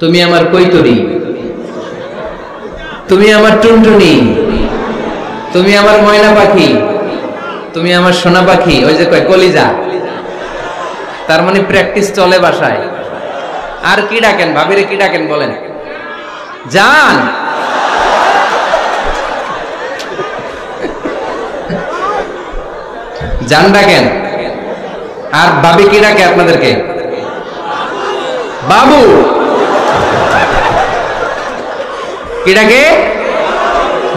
তুমি আমার কৈতরি, তুমি আমার টুনটুনি, তুমি আমার ময়না পাখি, তুমি আমার সোনা পাখি। ওই যে কয় কলিজা, তার মানে প্র্যাকটিস চলে বাসায়। আর কি ডাকেন ভাবিরে, কি ডাকেন বলেন? জান। জান ডাকেন। আর ভাবি কি ডাকে আপনাদেরকে? বাবু। কি ডাকে?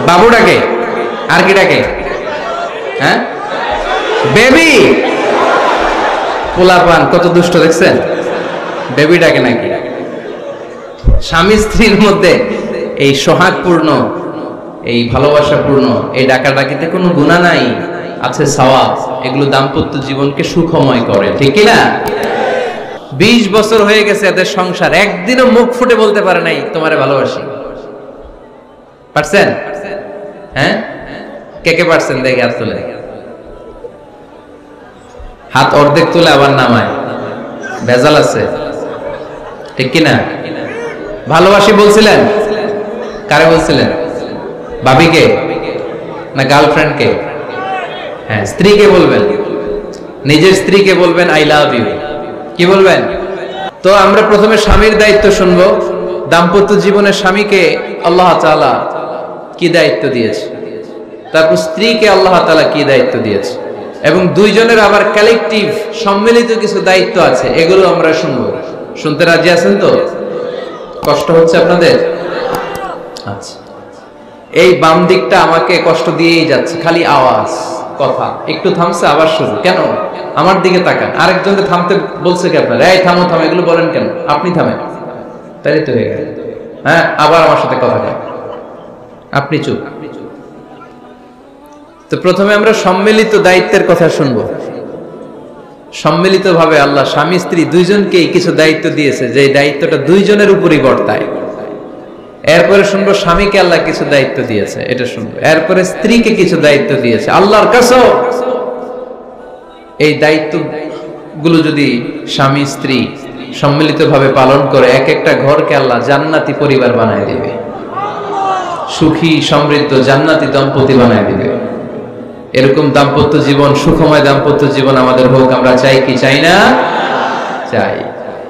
বাবু ডাকে। আর কি ডাকে? হ্যাঁ, বেবি। পোলাপান কত দুষ্ট দেখছেন, বেবি ডাকে নাকি? স্বামী স্ত্রীর মধ্যে এই সোহাগপূর্ণ, এই ভালোবাসাপূর্ণ এই ডাকাডাকিতে কোনো গুনাহ নাই, আছে সওয়াব। এগুলো দাম্পত্য জীবনকে সুখময় করে, ঠিক কি না? 20 বছর হয়ে গেছে এদের সংসার, একদিনও মুখ ফুটে বলতে পারে নাই তোমারে ভালোবাসি। পারছেন? হ্যাঁ, কে কে পারছেন? দেখে হাত তুলে। হাত অর্ধেক তুলে আবার নামায়, ভেজাল আছে, ঠিক কি না? ভালোবাসি বলছিলেন? কারে বলছিলেন? ভাবিকে না গার্লফ্রেন্ডকে? হ্যাঁ, স্ত্রীকে বলবেন, নিজের স্ত্রীকে বলবেন আই লাভ ইউ। কি বলবেন? তো আমরা প্রথমে স্বামীর দায়িত্ব শুনবো। দাম্পত্য জীবনে স্বামীকে আল্লাহ তাআলা কি দায়িত্ব দিয়েছে, তারপর স্ত্রীকে আল্লাহ তাআলা কি দায়িত্ব দিয়েছে, এবং দুইজনের আবার কালেকটিভ সম্মিলিত কিছু দায়িত্ব আছে, এগুলো আমরা শুনবো। শুনতে রাজি আছেন তো? কষ্ট হচ্ছে আপনাদের? আচ্ছা, এই বাম দিকটা আমাকে কষ্ট দিয়েই যাচ্ছে, খালি আওয়াজ কথা। একটু থামছে আবার শুরু। কেন? আমার দিকে তাকান। আরেকজনকে থামতে বলছে কি আপনারা? এই থামো থামো, এগুলো বলেন কেন? আপনি থামেন, তাই তো হয়ে গেল। হ্যাঁ, আবার আমার সাথে কথা বলেন, আপনি চুপ। তো প্রথমে আমরা সম্মিলিত দায়িত্বের কথা শুনবো। সম্মিলিত ভাবে আল্লাহ স্বামী স্ত্রী দুইজনকেই কিছু দায়িত্ব দিয়েছে, যে দায়িত্বটা দুইজনের উপরই বর্তায়। এরপরে শুনবো স্বামীকে আল্লাহ কিছু দায়িত্ব দিয়েছে, এটা শুনবো। এরপরে স্ত্রীকে কিছু দায়িত্ব দিয়েছে আল্লাহর কাছে। এই দায়িত্বগুলো যদি স্বামী স্ত্রী সম্মিলিতভাবে পালন করে, এক একটা ঘরকে আল্লাহ জান্নাতি পরিবার বানায় দিবে, সুখী সমৃদ্ধ জান্নাতি দম্পতি বানায় দিবে। এরকম দাম্পত্য জীবন, সুখময় দাম্পত্য জীবন আমাদের হোক। আমরা চাই কি চাই না? চাই।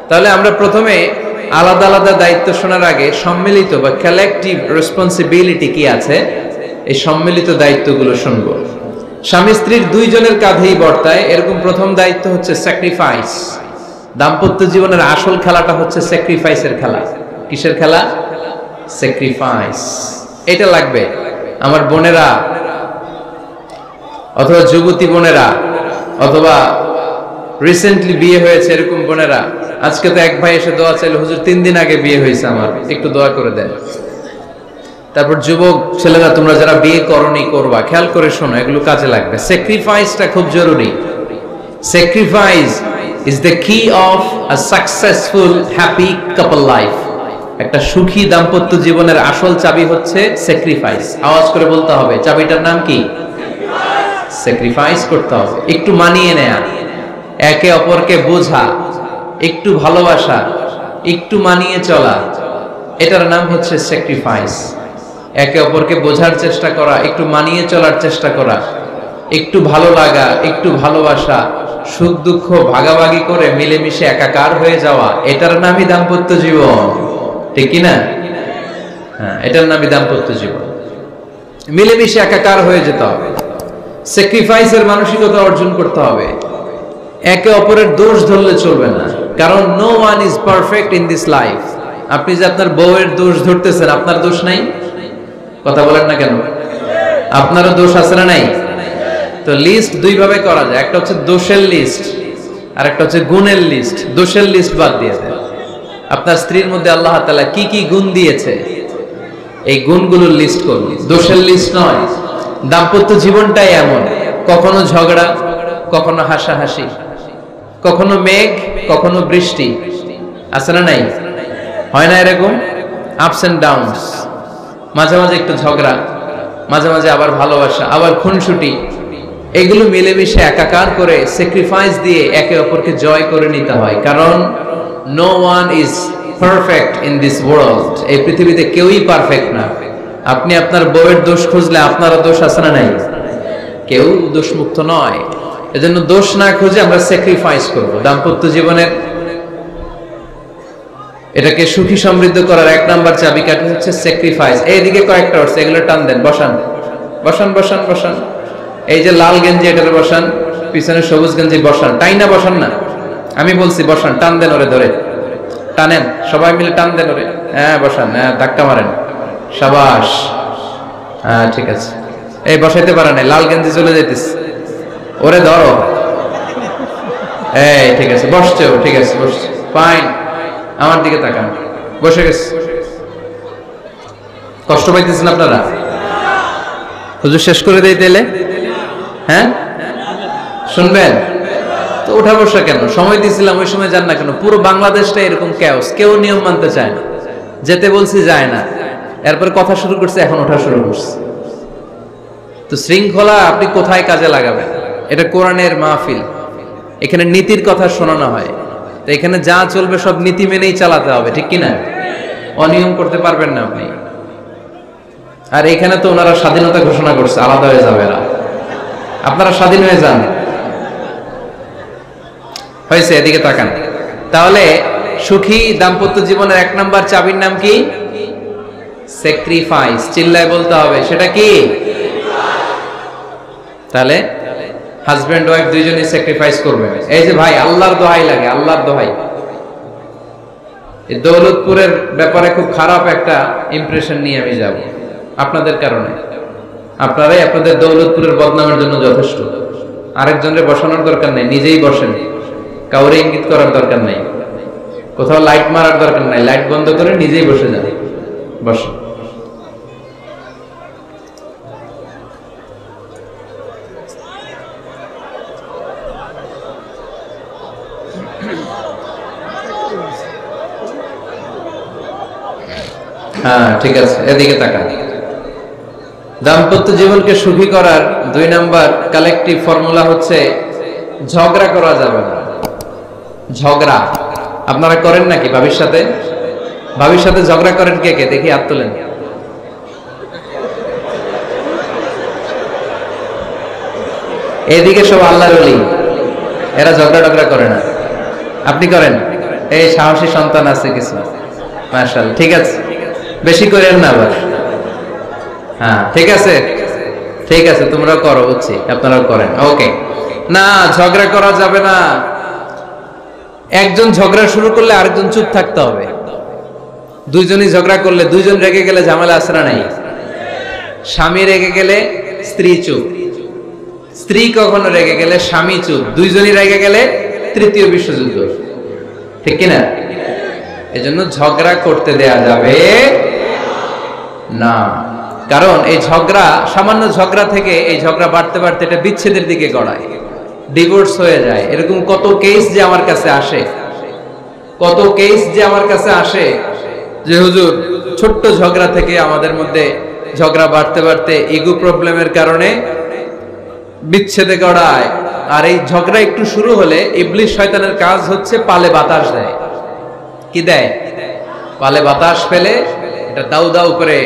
তাহলে আমরা প্রথমে আলাদা আলাদা দায়িত্ব শোনার আগে সম্মিলিত বা কালেকটিভ রেসপন্সিবিলিটি কি আছে, এই সম্মিলিত দায়িত্বগুলো শুনবো। স্বামী স্ত্রীর দুইজনের কাঁধেই বর্তায় এরকম প্রথম দায়িত্ব হচ্ছে স্যাক্রিফাইস। দাম্পত্য জীবনের আসল খেলাটা হচ্ছে স্যাক্রিফাইসের খেলা। কিসের খেলা? স্যাক্রিফাইস। এটা লাগবে। আমার বোনেরা অথবা যুবতী বোনেরা অথবা রিসেন্টলি বিয়ে হয়েছে এরকম বোনেরা, আজকে তো এক ভাই এসে দোয়া চাইলো, হুজুর 3 দিন আগে বিয়ে হয়েছে আমার, একটু দোয়া করে দেন। তারপর যুবক ছেলেরা, তোমরা যারা বিয়ে করনি করবা, খেয়াল করে শোনো, এগুলো কাজে লাগবে। স্যাক্রিফাইসটা খুব জরুরি। স্যাক্রিফাইস ইজ দ্য কি of a successful happy couple life. একটা সুখী দাম্পত্য জীবনের আসল চাবি হচ্ছে স্যাক্রিফাইস। আওয়াজ করে বলতে হবে, চাবিটার নাম কি? স্যাক্রিফাইস করতে হবে, একটু মানিয়ে নেয়া, একে অপরকে বোঝা, একটু ভালোবাসা, একটু মানিয়ে চলা, এটার নাম হচ্ছে স্যাক্রিফাইস। একে অপরকে বোঝার চেষ্টা করা, একটু মানিয়ে চলার চেষ্টা করা, একটু ভালো লাগা, একটু ভালোবাসা, সুখ দুঃখ ভাগাভাগি করে মিলেমিশে একাকার হয়ে যাওয়া, এটার নামই দাম্পত্য জীবন, ঠিক কি না? হ্যাঁ, এটার নামই দাম্পত্য জীবন। মিলেমিশে একাকার হয়ে যেতে হবে, স্যাক্রিফাইসের মানসিকতা অর্জন করতে হবে। একে অপরের দোষ ধরলে চলবে না, কারণ no one is perfect in this life. আপনি যে আপনার বউয়ের দোষ ধরতেছেন, আপনার দোষ নাই? কথা বলেন না কেন? আপনারও দোষ আছে না নাই? তো লিস্ট দুই ভাবে করা যায়, একটা হচ্ছে দোষের লিস্ট আর একটা হচ্ছে গুণের লিস্ট। দোষের লিস্ট বাদ দিয়ে দেন। আপনার স্ত্রীর মধ্যে আল্লাহ তাআলা কি কি গুণ দিয়েছে, এই গুণগুলোর লিস্ট করুন, দোষের লিস্ট নয়। দাম্পত্য জীবনটাই এমন, কখনো ঝগড়া, কখনো হাসাহাসি, কখনো মেঘ, কখনো বৃষ্টি, আছে না নাই? হয় না এরকম? Ups and downs. মাঝে মাঝে একটু ঝগড়া, মাঝে মাঝে আবার ভালোবাসা, আবার খুনসুটি, এগুলো মিলেমিশে একাকার করে স্যাক্রিফাইস দিয়ে একে অপরকে জয় করে নিতে হয়। কারণ no one is perfect in this world. এই পৃথিবীতে কেউই পারফেক্ট না। আপনি আপনার বউয়ের দোষ খুঁজলে আপনারও দোষ আছে না নাই? কেউ দোষমুক্ত নয়। এজন্য দোষ না খুঁজে আমরা স্যাক্রিফাইস করব। দাম্পত্য জীবনের এটাকে সুখী সমৃদ্ধ করার এক নাম্বার চাবিকাঠি হচ্ছে স্যাক্রিফাইস। এইদিকে কয়েকটা হচ্ছে, এগুলো টান দেন, বসান বসান বসান বসান। এই যে লাল গেঞ্জি এটাতে বসান, পিছনে সবুজ গেঞ্জি বসান, টাইনা বসান না, আমি বলছি বসান, টান দেন ওরে ধরে, টানেন সবাই মিলে, টান দেন ওরে, হ্যাঁ বসান, হ্যাঁ ধাক্কা মারেন, সাবাস, হ্যাঁ ঠিক আছে। এই বসাইতে পারে না, লাল গেঞ্জি চলে যাইতেছে, ওরে ধরো, এই ঠিক আছে, বসছে ও, ঠিক আছে বসছে, ফাইন, আমার দিকে তাকান, বসে গেছে। কষ্ট পাইতেছেন আপনারা? হুজুর শেষ করে দেই তাইলে, হ্যাঁ শুনবেন তো? উঠা বসা কেন? সময় দিয়েছিলাম ওই সময় যান না কেন? পুরো বাংলাদেশটা এরকম ক্যাওস, কেউ নিয়ম মানতে চায় না, যেতে বলছি যায় না, এরপর কথা শুরু করছে, এখন ওঠা শুরু করছে। তো শৃঙ্খলা আপনি কোথায় কাজে লাগাবেন? এটা কোরআনের মাহফিল, এখানে নীতির কথা শোনানো হয়, তো এখানে যা চলবে সব নীতি মেনেই চালাতে হবে, ঠিক কিনা? অনিয়ম করতে পারবেন না আপনি। আর এখানে তো ওনারা স্বাধীনতা ঘোষণা করছে, আলাদা হয়ে যাবে না, আপনারা স্বাধীন হয়ে যান, হয়েছে? এদিকে তাকান। তাহলে সুখী দাম্পত্য জীবনের এক নাম্বার চাবির নাম কি? স্যাক্রিফাইস। চিল্লায় বলতে হবে, সেটা কি? তাহলে হাজবেন্ড ওয়াইফ দুইজনই স্যাক্রিফাইস করবে। এই যে ভাই, আল্লাহর দোহাই লাগে, আল্লাহর দোহাই, এই দৌলতপুরের ব্যাপারে খুব খারাপ একটা ইমপ্রেশন নিয়ে আমি যাব আপনাদের কারণে। আপনারাই আপনাদের দৌলতপুরের বদনামের জন্য যথেষ্ট। আরেকজনের বসানোর দরকার নেই, নিজেই বসেন, কাউরে ইঙ্গিত করার দরকার নাই, কোথাও লাইট মারার দরকার নাই, লাইট বন্ধ করে নিজেই বসে যান, বসেন। হ্যাঁ ঠিক আছে, এদিকে তাকান। দাম্পত্য জীবনকে সুখী করার দুই নাম্বার কালেকটিভ ফর্মুলা হচ্ছে ঝগড়া করা যাবে না। ঝগড়া আপনারা করেন নাকি ভাবির সাথে? ভাবির সাথে ঝগড়া করেন কে কে? দেখি হাত তোলেন। এইদিকে সব আল্লাহর ওলি, এরা ঝগড়া টগড়া করে না। আপনি করেন? এই সাহসী সন্তান আছে কিছু, মাশাআল্লাহ, ঠিক আছে, বেশি করেন না আবার। হ্যাঁ ঠিক আছে, ঠিক আছে, তোমরাও করো, বুঝছি, আপনারাও করেন, ওকে। না, ঝগড়া করা যাবে না। একজন ঝগড়া শুরু করলে আরেকজন চুপ থাকতে হবে। দুইজনই ঝগড়া করলে, দুইজন রেগে গেলে ঝামেলা আছে না নাই? স্বামী রেগে গেলে স্ত্রী চুপ, স্ত্রী কখনো রেগে গেলে স্বামী চুপ, দুইজনই রেগে গেলে তৃতীয় বিশ্বযুদ্ধ, ঠিক কিনা? এজন্য ঝগড়া করতে দেয়া যাবে না। কারণ এই ঝগড়া, সামান্য ঝগড়া থেকে এই ঝগড়া বাড়তে বাড়তে এটা বিচ্ছেদের দিকে গড়ায়, ডিভোর্স হয়ে যায়। এরকম কত কেস যে আমার কাছে আসে, কত কেস যে আমার কাছে আসে যে হুজুর ছোট্ট ঝগড়া থেকে আমাদের মধ্যে ঝগড়া বাড়তে বাড়তে ইগো প্রবলেমের কারণে বিচ্ছেদে গড়ায়। আর এই ঝগড়া একটু শুরু হলে ইবলিস শয়তানের কাজ হচ্ছে পালে বাতাস দেয়। কি দেয়? পালে বাতাস ফেলে এটা দাউ দাউ করে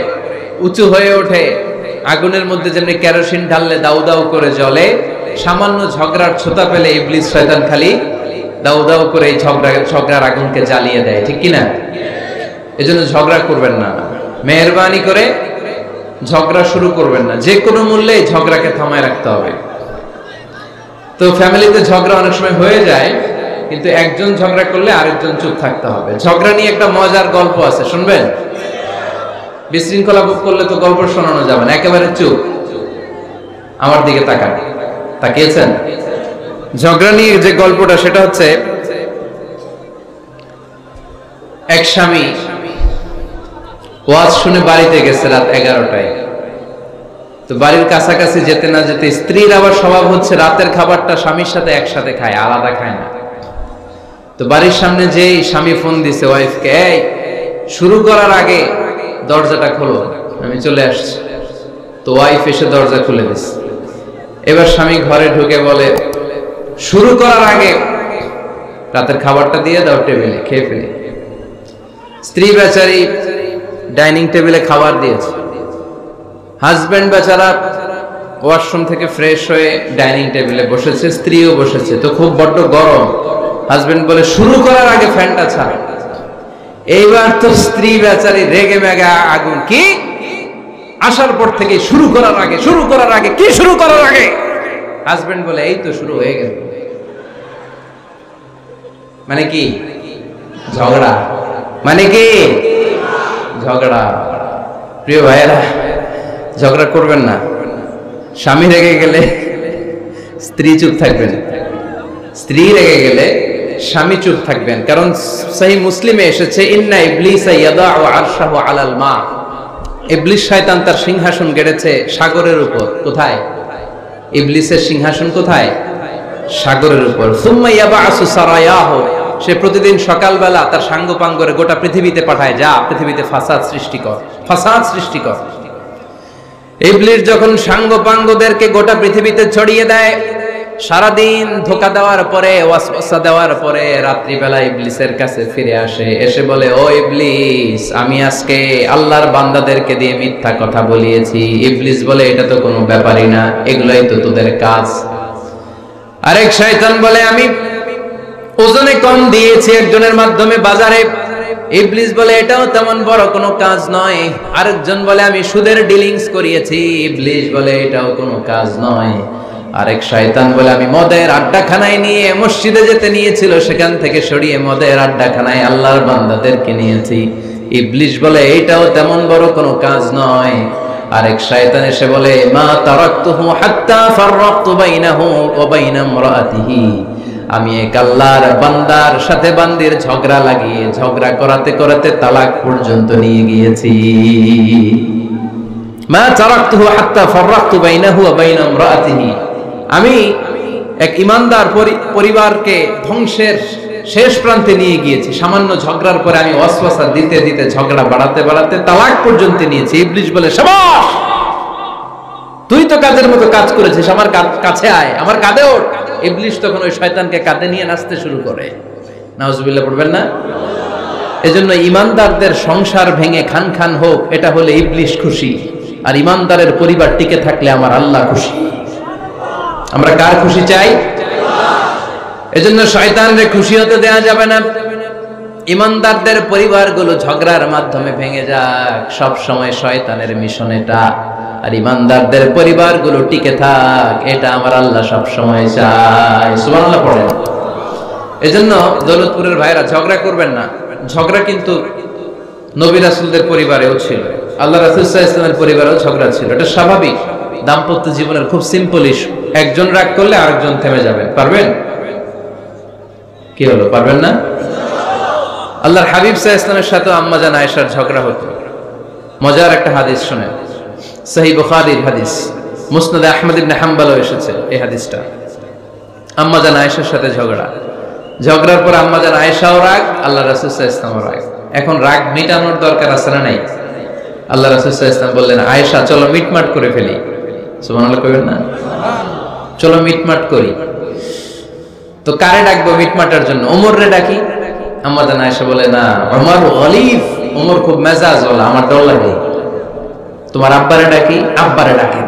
উঁচু হয়ে ওঠে। আগুনের মধ্যে যেমনি কেরোসিন ঢাললে দাউ দাউ করে জ্বলে, সামান্য ঝগড়ার ছোতা পেলে ইবলিস শয়তান খালি দাউ দাউ করে এই ঝগড়ার আগুনকে জ্বালিয়ে দেয়, ঠিক কিনা? এজন্য ঝগড়া করবেন না, মেহেরবানি করে ঝগড়া শুরু করবেন না। যে কোনো মূল্যে ঝগড়াকে থামায় রাখতে হবে। তো ফ্যামিলিতে ঝগড়া অনেক সময় হয়ে যায়, কিন্তু একজন ঝগড়া করলে আরেকজন চুপ থাকতে হবে। ঝগড়া নিয়ে একটা মজার গল্প আছে, শুনবেন? বিশৃঙ্খলা ভোগ করলে তো গল্প শোনানো যাবে না, একেবারে চুপ। আমার দিকে তাকান, তাকিয়েছেন? ঝগড়া নিয়ে যে গল্পটা, সেটা হচ্ছে এক স্বামী ওয়াজ শুনে বাড়িতে গেছে রাত 11টায়। তো বাড়ির কাছাকাছি যেতে না যেতে, স্ত্রীর আবার স্বভাব হচ্ছে রাতের খাবারটা স্বামীর সাথে একসাথে খায়, আলাদা খায় না। তো বাড়ির সামনে যেই স্বামী ফোন দিছে ওয়াইফকে, এই শুরু করার আগে দরজাটা খোলো, আমি চলে আসছি। তো ওয়াইফ এসে দরজা খুলে দিছে। এবার স্বামী ঘরে ঢুকে বলে, শুরু করার আগে রাতের খাবারটা দিয়ে দাও টেবিলে, খেয়ে ফেলি। স্ত্রী বেচারি ডাইনিং টেবিলে খাবার দিয়েছে, হাজবেন্ড বেচারা ওয়াশরুম থেকে ফ্রেশ হয়ে ডাইনিং টেবিলে বসেছে, স্ত্রীও বসেছে। তো খুব বড্ড গরম। হাজবেন্ড বলে শুরু করার আগে ফ্যানটা ছাড়। এইবার তো স্ত্রী বেচারি রেগে মেগে আগুন, কি আসার পর থেকে শুরু করার আগে কি শুরু করার আগে? হাজবেন্ড বলে এই তো শুরু হয়ে গেল। মানে কি? ঝগড়া। মানে কি? ঝগড়া। প্রিয় ভাইয়েরা, ঝগড়া করবেন না। স্বামী রেগে গেলে স্ত্রী চুপ থাকবেন, স্ত্রী রেগে গেলে স্বামী চুপ থাকবেন। কারণ সহিহ মুসলিমে এসেছে, ইন্না ইবলিসা ইয়াদাউ আরশাহু আলাল মা। ইবলিস শয়তান তার সিংহাসন গেড়েছে সাগরের উপর। কোথায়? ইবলিসের সিংহাসন কোথায়? সাগরের উপর। সুম্মা ইয়াবাসু সারায়াহু, সে প্রতিদিন সকালবেলা তার সাঙ্গপাঙ্গরে গোটা পৃথিবীতে পাঠায়, যা পৃথিবীতে ফাসাদ সৃষ্টি কর। ইবলিস যখন সাঙ্গপাঙ্গদেরকে গোটা পৃথিবীতে ছড়িয়ে দেয়, সারাদিন ধোঁকা দেওয়ার পরে, ওয়াসওয়াসা দেওয়ার পরে রাত্রিবেলা ইবলিসের কাছে ফিরে আসে, এসে বলে, ও ইবলিস, আমি আজকে আল্লাহর বান্দাদেরকে দিয়ে মিথ্যা কথা বলিয়েছি। ইবলিস বলে, এটা তো কোনো ব্যাপারই না, এগুলাই তো তোদের কাজ। আরেক শয়তান বলে, আমি ওজনে কম দিয়েছি একজনের মাধ্যমে বাজারে। ইবলিস বলে, এটাও তেমন বড় কোনো কাজ নয়। আরেকজন বলে, আমি সুদের ডিলিংস করিয়েছি। ইবলিস বলে, এটাও কোনো কাজ নয়। আরেক শয়তান বলে, আমি মদের আড্ডাখানায় নিয়ে মসজিদে যেতে নিয়েছিল, সেখান থেকে সরিয়ে মদের আড্ডাখানায় আল্লাহর বান্দাদেরকে নিয়েছি। ইবলিস বলে, এটাও তেমন বড় কোনো কাজ নয়। আরেক শয়তান এসে বলে, মা তারাকতুহু হাত্তা ফাররাকতু বাইনাহু ওয়া বাইনা ইমরাআতিহি, আমি এক আল্লাহর বান্দার সাথে বান্দির ঝগড়া লাগিয়ে ঝগড়া করাতে করাতে তালাক পর্যন্ত নিয়ে গিয়েছি। মা তারাকতুহু হাত্তা ফাররাকতু বাইনাহু ওয়া বাইনা ইমরাআতিহি, আমি এক ইমানদার পরিবারকে ধ্বংসের শেষ প্রান্তে নিয়ে গিয়েছি। সামান্য ঝগড়ার পরে আমি ওয়াসওয়াসা দিতে দিতে ঝগড়া বাড়াতে বাড়াতে তালাক পর্যন্ত নিয়েছি। ইবলিস বলে, শাবাশ, তুই তো কাজের মতো কাজ করেছিস, আমার কাছে আয়, আমার কাঁধে ওঠ। ইবলিস তখন ওই শয়তানকে কাঁধে নিয়ে নাচতে শুরু করে। নাউজুবিল্লাহ পড়বেন না? এজন্য ইমানদারদের সংসার ভেঙে খান খান হোক, এটা হলে ইবলিস খুশি, আর ইমানদারের পরিবার টিকে থাকলে আমার আল্লাহ খুশি। আমরা কার খুশি চাই? এজন্য শয়তানরে খুশি হতে দেয়া যাবে না। ইমানদারদের পরিবারগুলো ঝগড়ার মাধ্যমে ভেঙে যাক, সব সময় শয়তানের মিশন এটা। আর ইমানদারদের পরিবারগুলো টিকে থাক, এটা আমার আল্লাহ সব সময় চায়। সুবহানাল্লাহ পড়েন। এজন্য দৌলতপুরের ভাইরা, ঝগড়া করবেন না। ঝগড়া কিন্তু নবী রাসূলদের পরিবারেও ছিল, আল্লাহ রাসূল সাল্লাল্লাহু আলাইহি ওয়াসাল্লামের পরিবারেও ঝগড়া ছিল। এটা স্বাভাবিক, দাম্পত্য জীবনের খুব সিম্পল ইস্যু। একজন রাগ করলে আরেকজন থেমে যাবে। পারবেন? কি হলো, পারবেন না? আল্লাহর হাবিব সাল্লাল্লাহু আলাইহি ওয়াসাল্লামের সাথে আম্মা জান আয়েশার ঝগড়া হতো। মজার একটা হাদিস শুনেন, সহিহ বুখারীর হাদিস, মুসনাদে আহমদ ইবনে হাম্বলও এসেছে এই হাদিসটা। আম্মা জান আয়েশার সাথে ঝগড়ার পর আম্মা জান আয়েশাও রাগ, আল্লাহ রাসূল সাল্লাল্লাহু আলাইহি ওয়াসাল্লামও রাগ। এখন রাগ মিটানোর দরকার আছে না নাই? আল্লাহ রাসূল সাল্লাল্লাহু আলাইহি ওয়াসাল্লাম বললেন, আয়েশা চলো মিটমাট করে ফেলি। সুবহানাল্লাহ কইবেন না? চলো মিটমাট করি। তো কারে ডাকবো মিটমাটার জন্য? ওমর রে ডাকি। আম্মা জান আয়েশা বলে, না, ওমর গলিফ, ওমর খুব মেজাজওয়ালা, আমার ডর লাগে। তোমার আব্বারে ডাকি। আব্বারে ডাকেন।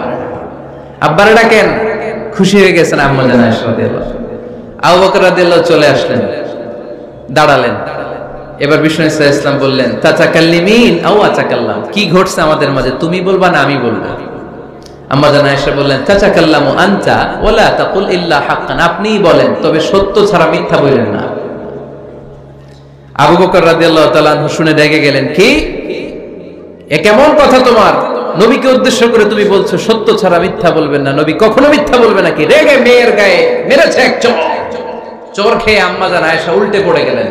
আব্বারে ডাকেন। খুশি হয়ে গেছেন আম্মা জান আয়েশা রাদিয়াল্লাহু। আবু বকর রাদিয়াল্লাহু চলে আসলেন, দাঁড়ালেন। এবার বিষ্ণু সাল্লাল্লাহু আলাইহি ওয়াসাল্লাম বললেন, তাতাকাল্লিমিন আও আতাকাল্লাম, কি ঘটছে আমাদের মাঝে, তুমি বলবা না আমি বলবো? আম্মা জান আয়েশা বললেন, তাতাকাল্লামু আনতা ওয়ালা তাকুল ইল্লা হাক্কান, আপনিই বলেন, তবে সত্য ছাড়া মিথ্যা বলেন না। আবু বকর রাদিয়াল্লাহু তাআলা আনহু শুনে রেগে গেলেন, কি এ কেমন কথা তোমার? নবীকে উদ্দেশ্য করে তুমি বলছো সত্য ছাড়া মিথ্যা বলবেন না, নবী কখনো মিথ্যা বলবে নাকি? রেগে মেয়ের গায়ে মেরেছে এক চোর খেয়ে আম্মা জান আয়েশা উল্টে পড়ে গেলেন।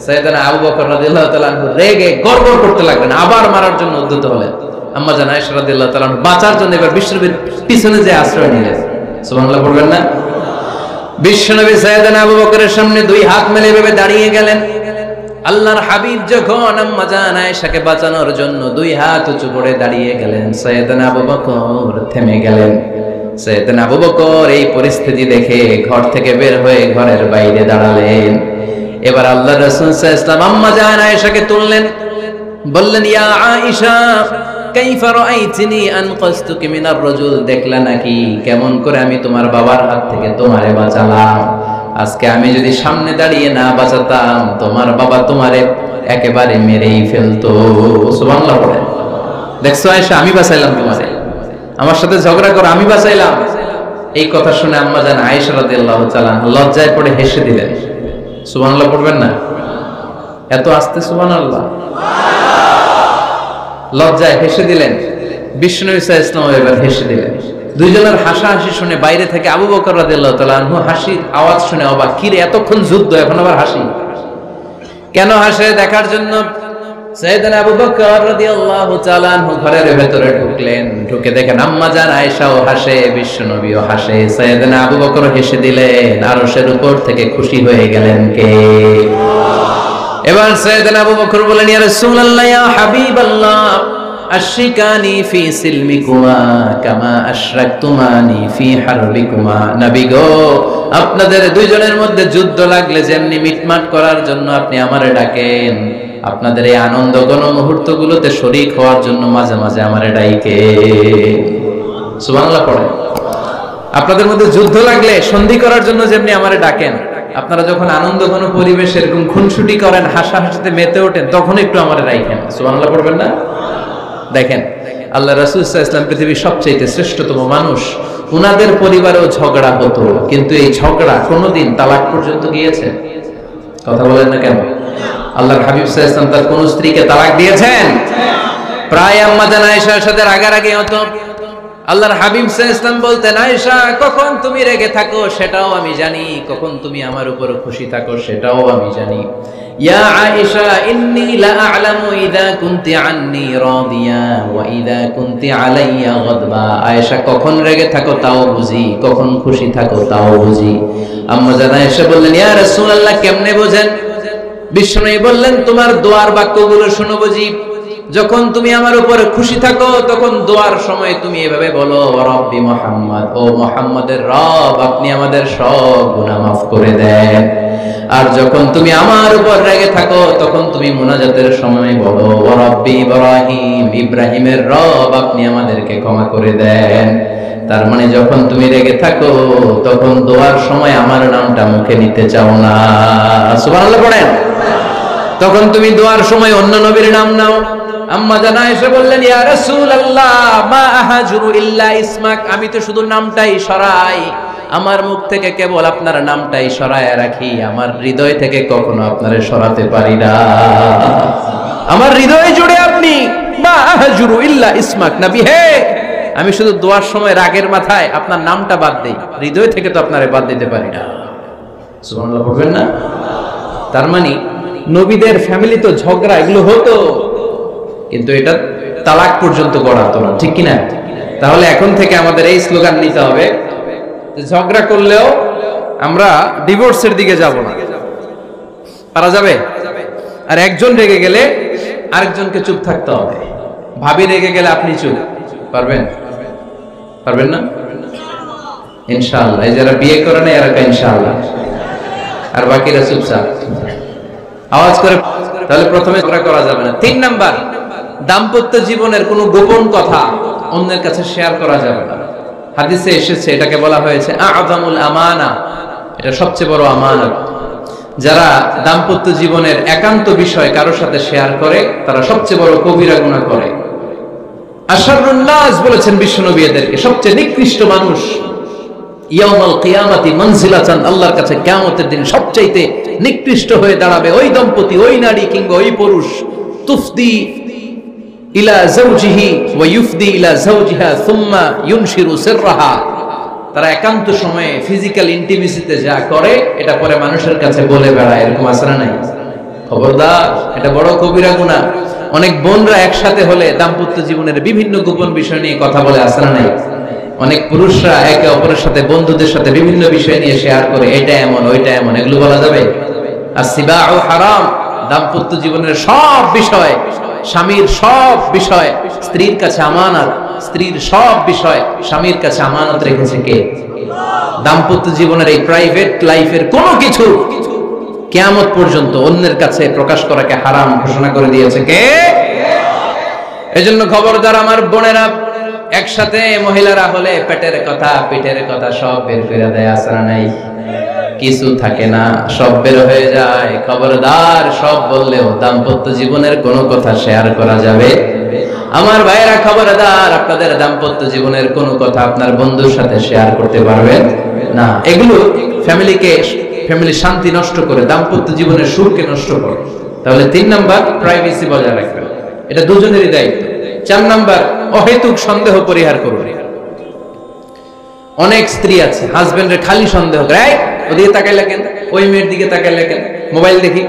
সাইয়েদনা আবু বকর রাদিয়াল্লাহু তাআলা আনহু রেগে গড়গড় করতে লাগলেন, আবার মারার জন্য উদ্যত হলেন। আম্মা জান আয়েশা রাদিয়াল্লাহু তাআলা আনহু বাঁচার জন্য এবার বিশ্বনবীর পিছনে যে আশ্রয় নিলেন। সুবহানাল্লাহ পড়বেন না? বিশ্বনবী সাইয়েদনা আবু বকরের সামনে দুই হাত মেলে ভেবে দাঁড়িয়ে গেলেন। আল্লাহর হাবিব যখন আম্মা জান আয়েশাকে বাঁচানোর জন্য দুই হাত উঁচু করে দাঁড়িয়ে গেলেন, সাইয়েদনা আবু বকর থেমে গেলেন। সাইয়েদনা আবু বকর এই পরিস্থিতি দেখে ঘর থেকে বের হয়ে ঘরের বাইরে দাঁড়ালেন। এবার আল্লাহর রাসূল সাল্লাল্লাহু আলাইহি ওয়াসাল্লাম আম্মা জান আয়েশাকে তুললেন, বললেন, ইয়া আয়েশা কাইফা রাআইতিনি আনকাসতুকি মিনার রাজুল, দেখলা নাকি কেমন করে আমি তোমার বাবার হাত থেকে তোমারে বাঁচালাম। আজকে আমি যদি সামনে দাঁড়িয়ে না বাঁচাতাম, তোমার বাবা তোমারে একেবারে মেরেই ফেলতো। সুবহানাল্লাহ পড়েন। দেখছো আয়েশা, আমি বাঁচাইলাম তোমারে, আমার সাথে ঝগড়া করো, আমি বাঁচাইলাম। এই কথা শুনে আম্মা জান আয়েশা রাদিয়াল্লাহু তাআলা লজ্জায় পড়ে হেসে দিলেন। সুবহানাল্লাহ পড়বেন না? এত আস্তে সুবহানাল্লাহ। লজ্জায় হেসে দিলেন। বিষ্ণু ঈসা ইসলাম এবার হেসে দিলেন। দুইজনের হাসাহাসি শুনে বাইরে থেকে আবু বকর রাদিয়াল্লাহু তাআলা আনহু হাসির আওয়াজ শুনে অবাক, কি রে এতক্ষণ যুদ্ধ এখন আবার হাসি? কেন হাসে দেখার জন্য সাইয়েদনা আবু বকর রাদিয়াল্লাহু তাআলা আনহু ঘরের ভেতরে ঢুকলেন। ঢুকে দেখেন আম্মা জান আয়েশাও হাসে, বিশ্ব নবীও হাসে, সাইয়েদনা আবু বকর হেসে দিলেন। আরশের উপর থেকে খুশি হয়ে গেলেন কে? এবার সাইয়েদনা আবু বকর বলেন, ইয়া রাসূলুল্লাহ ইয়া হাবিবাল্লাহ আশরিকানি ফি সিলমিকুমা কামা আশরাকতুমানি ফি হারবিকুমা। নবী গো, আপনাদের দুইজনের মধ্যে যুদ্ধ লাগলে যেমনি মিটমাট করার জন্য আপনি আমারে ডাকেন, আপনাদের এই আনন্দ ঘন মুহূর্তগুলোতে শরীক হওয়ার জন্য মাঝে মাঝে আমারে ডাইকে। সুবহানাল্লাহ পড়ে। আপনাদের মধ্যে যুদ্ধ লাগলে সন্ধি করার জন্য যেমনি আমারে ডাকেন, আপনারা যখন আনন্দ ঘন পরিবেশ এরকম খুনসুটি করেন, হাসাহাসিতে মেতে ওঠেন, তখন একটু আমারে রাখেন। সুবহানাল্লাহ পড়বেন না? দেখেন আল্লাহ রাসূল সাল্লাল্লাহু আলাইহি ওয়াসাল্লাম পৃথিবীর সবচেয়ে শ্রেষ্ঠতম মানুষ, উনাদের পরিবারেও ঝগড়া হতো, কিন্তু এই ঝগড়া কোনোদিন তালাক পর্যন্ত গিয়েছে? কথা বলেন না কেন? আল্লাহর হাবিব সাল্লাল্লাহু আলাইহি ওয়াসাল্লাম তার কোন স্ত্রীকে তালাক দিয়েছেন? প্রায় আম্মা জান আয়েশার সাথে রাগারাগি হতো। আল্লাহর হাবিব সাল্লাল্লাহু আলাইহি ওয়াসাল্লাম বলতেন, আয়েশা কখন তুমি রেগে থাকো সেটাও আমি জানি, কখন তুমি আমার উপর খুশি থাকো সেটাও আমি জানি। ইয়া আয়েশা ইন্নী লা আ'লামু ইযা কুনতি আন্নী রাদিয়া ওয়া ইযা কুনতি আলাইয়া গাদবা। আয়েশা কখন রেগে থাকো তাও বুঝি, কখন খুশি থাকো তাও বুঝি। আম্মা জান আয়েশা বললেন, ইয়া রাসূলুল্লাহ কেমনে বোঝেন? বিশ্বনবী বললেন, তোমার দোয়ার বাক্যগুলো শুনো বুঝি। যখন তুমি আমার উপরে খুশি থাকো তখন দোয়ার সময় তুমি এভাবে বলো, রব্বি মুহাম্মদ, ও মুহাম্মাদের রব আপনি আমাদের সব গুনাহ মাফ করে দেন। আর যখন তুমি আমার উপর রেগে থাকো তখন তুমি মুনাজাতের সময় বলো, রব্বি ইব্রাহিম, ইব্রাহিমের রব আপনি আমাদেরকে ক্ষমা করে দেন। তার মানে যখন তুমি রেগে থাকো তখন দোয়ার সময় আমার নামটা মুখে নিতে চাও না। সুবহানাল্লাহ পড়েন। তখন তুমি দোয়ার সময় অন্য নবীর নাম নাও। আম্মা জান আয়েশা বললেন, ইয়া রাসূলুল্লাহ মা আহাজুরু ইল্লা ইসমাক, আমি তো শুধু নামটাই সরাই, আমার মুখ থেকে কেবল আপনার নামটাই সরায় রাখি, আমার হৃদয় থেকে কখনো আপনারে সরাতে পারি না। আমার হৃদয় জুড়ে আপনি, মা আহাজুরু ইল্লা ইসমাক, নবী হে আমি শুধু দোয়ার সময় রাগের মাথায় আপনার নামটা বাদ দেই, হৃদয় থেকে তো আপনারে বাদ দিতে পারি না। সুবহানাল্লাহ বলবেন না? তার মানে নবীদের ফ্যামিলি তো ঝগড়া এগুলো হতো, কিন্তু এটা তালাক পর্যন্ত গড়াতো না, ঠিক কিনা? তাহলে এখন থেকে আমাদের এই স্লোগান নিতে হবে যে ঝগড়া করলেও আমরা ডিভোর্সের দিকে যাব না। পারা যাবে? আর একজন রেগে গেলে আরেকজনকে চুপ থাকতে হবে। ভাবি রেগে গেলে আপনি চুপ, পারবেন? পারবেন না? ইনশাআল্লাহ। এই যারা বিয়ে করে না এরা ইনশাআল্লাহ, আর বাকিরা চুপচাপ আওয়াজ করে। তাহলে প্রথমে ঝগড়া করা যাবে না। 3 নাম্বার, দাম্পত্য জীবনের কোনো গোপন কথা অন্যের কাছে শেয়ার করা যাবে না। হাদিসে এসেছে এটাকে বলা হয়েছে আ'যামুল আমানা, এটা সবচেয়ে বড় আমানত। যারা দাম্পত্য জীবনের একান্ত বিষয় কারোর সাথে শেয়ার করে তারা সবচেয়ে বড় কবিরা গুনাহ করে। আশরারুন নাস বলেছেন বিশ্বনবী এদেরকে, সবচেয়ে নিকৃষ্ট মানুষ। ইয়াউমাল কিয়ামাতি মানজিলাতান, আল্লাহর কাছে কিয়ামতের দিন সবচাইতে নিকৃষ্ট হয়ে দাঁড়াবে ওই দম্পতি, ওই নারী কিংবা ওই পুরুষ, তুফদি ইলা যাওজিহি ওয়া ইউফদি ইলা যাওজিহা সুম্মা ইউনশিরু সিররাহা। তারা একান্ত সময়ে ফিজিক্যাল ইন্টিমেসিতে যা করে এটা পরে মানুষের কাছে বলে বেড়ায়, এরকম আছে না নাই? খবরদার, এটা বড় কবিরা গুনাহ। অনেক বোনরা একসাথে হলে দাম্পত্য জীবনের বিভিন্ন গোপন বিষয় নিয়ে কথা বলে, আছে না নাই? অনেক পুরুষরা একে অপরের সাথে, বন্ধুদের সাথে বিভিন্ন বিষয় নিয়ে শেয়ার করে, এটা এমন ওইটা এমন, এগুলো বলা যাবে? আসিবাউ হারাম। দাম্পত্য জীবনের সব বিষয়, স্বামীর সব বিষয় স্ত্রীর কাছে আমানত, স্ত্রীর সব বিষয় স্বামীর কাছে আমানত রেখেছে কে? দাম্পত্য জীবনের এই প্রাইভেট লাইফের কোনো কিছু কিয়ামত পর্যন্ত অন্যের কাছে প্রকাশ করাকে হারাম ঘোষণা করে দিয়েছে কে? এজন্য খবরদার আমার বোনেরা, একসাথে মহিলারা হলে পেটের কথা পিঠের কথা সব বের করে দেয়, আসরা নাই কিছু থাকে না, সব বের হয়ে যায়। খবরদার, সব বললেও দাম্পত্য জীবনের কোনো কথা শেয়ার করা যাবে। আমার ভাইয়েরা খবরদার, আপনাদের দাম্পত্য জীবনের কোনো কথা আপনার বন্ধুর সাথে শেয়ার করতে পারবেন না। এগুলো ফ্যামিলি শান্তি নষ্ট করে, দাম্পত্য জীবনের সুখকে নষ্ট করে। তাহলে 3 নাম্বার, প্রাইভেসি বজায় রাখবেন, এটা দুজনেরই দায়িত্ব। 4 নাম্বার, অহেতুক সন্দেহ পরিহার করুন। অনেক স্ত্রী আছে হাজবেন্ডের খালি সন্দেহ করে, এই ওদিকে তাকাইলা কেন, ওই মেয়ের দিকে তাকাইলা কেন, মোবাইল দেখি,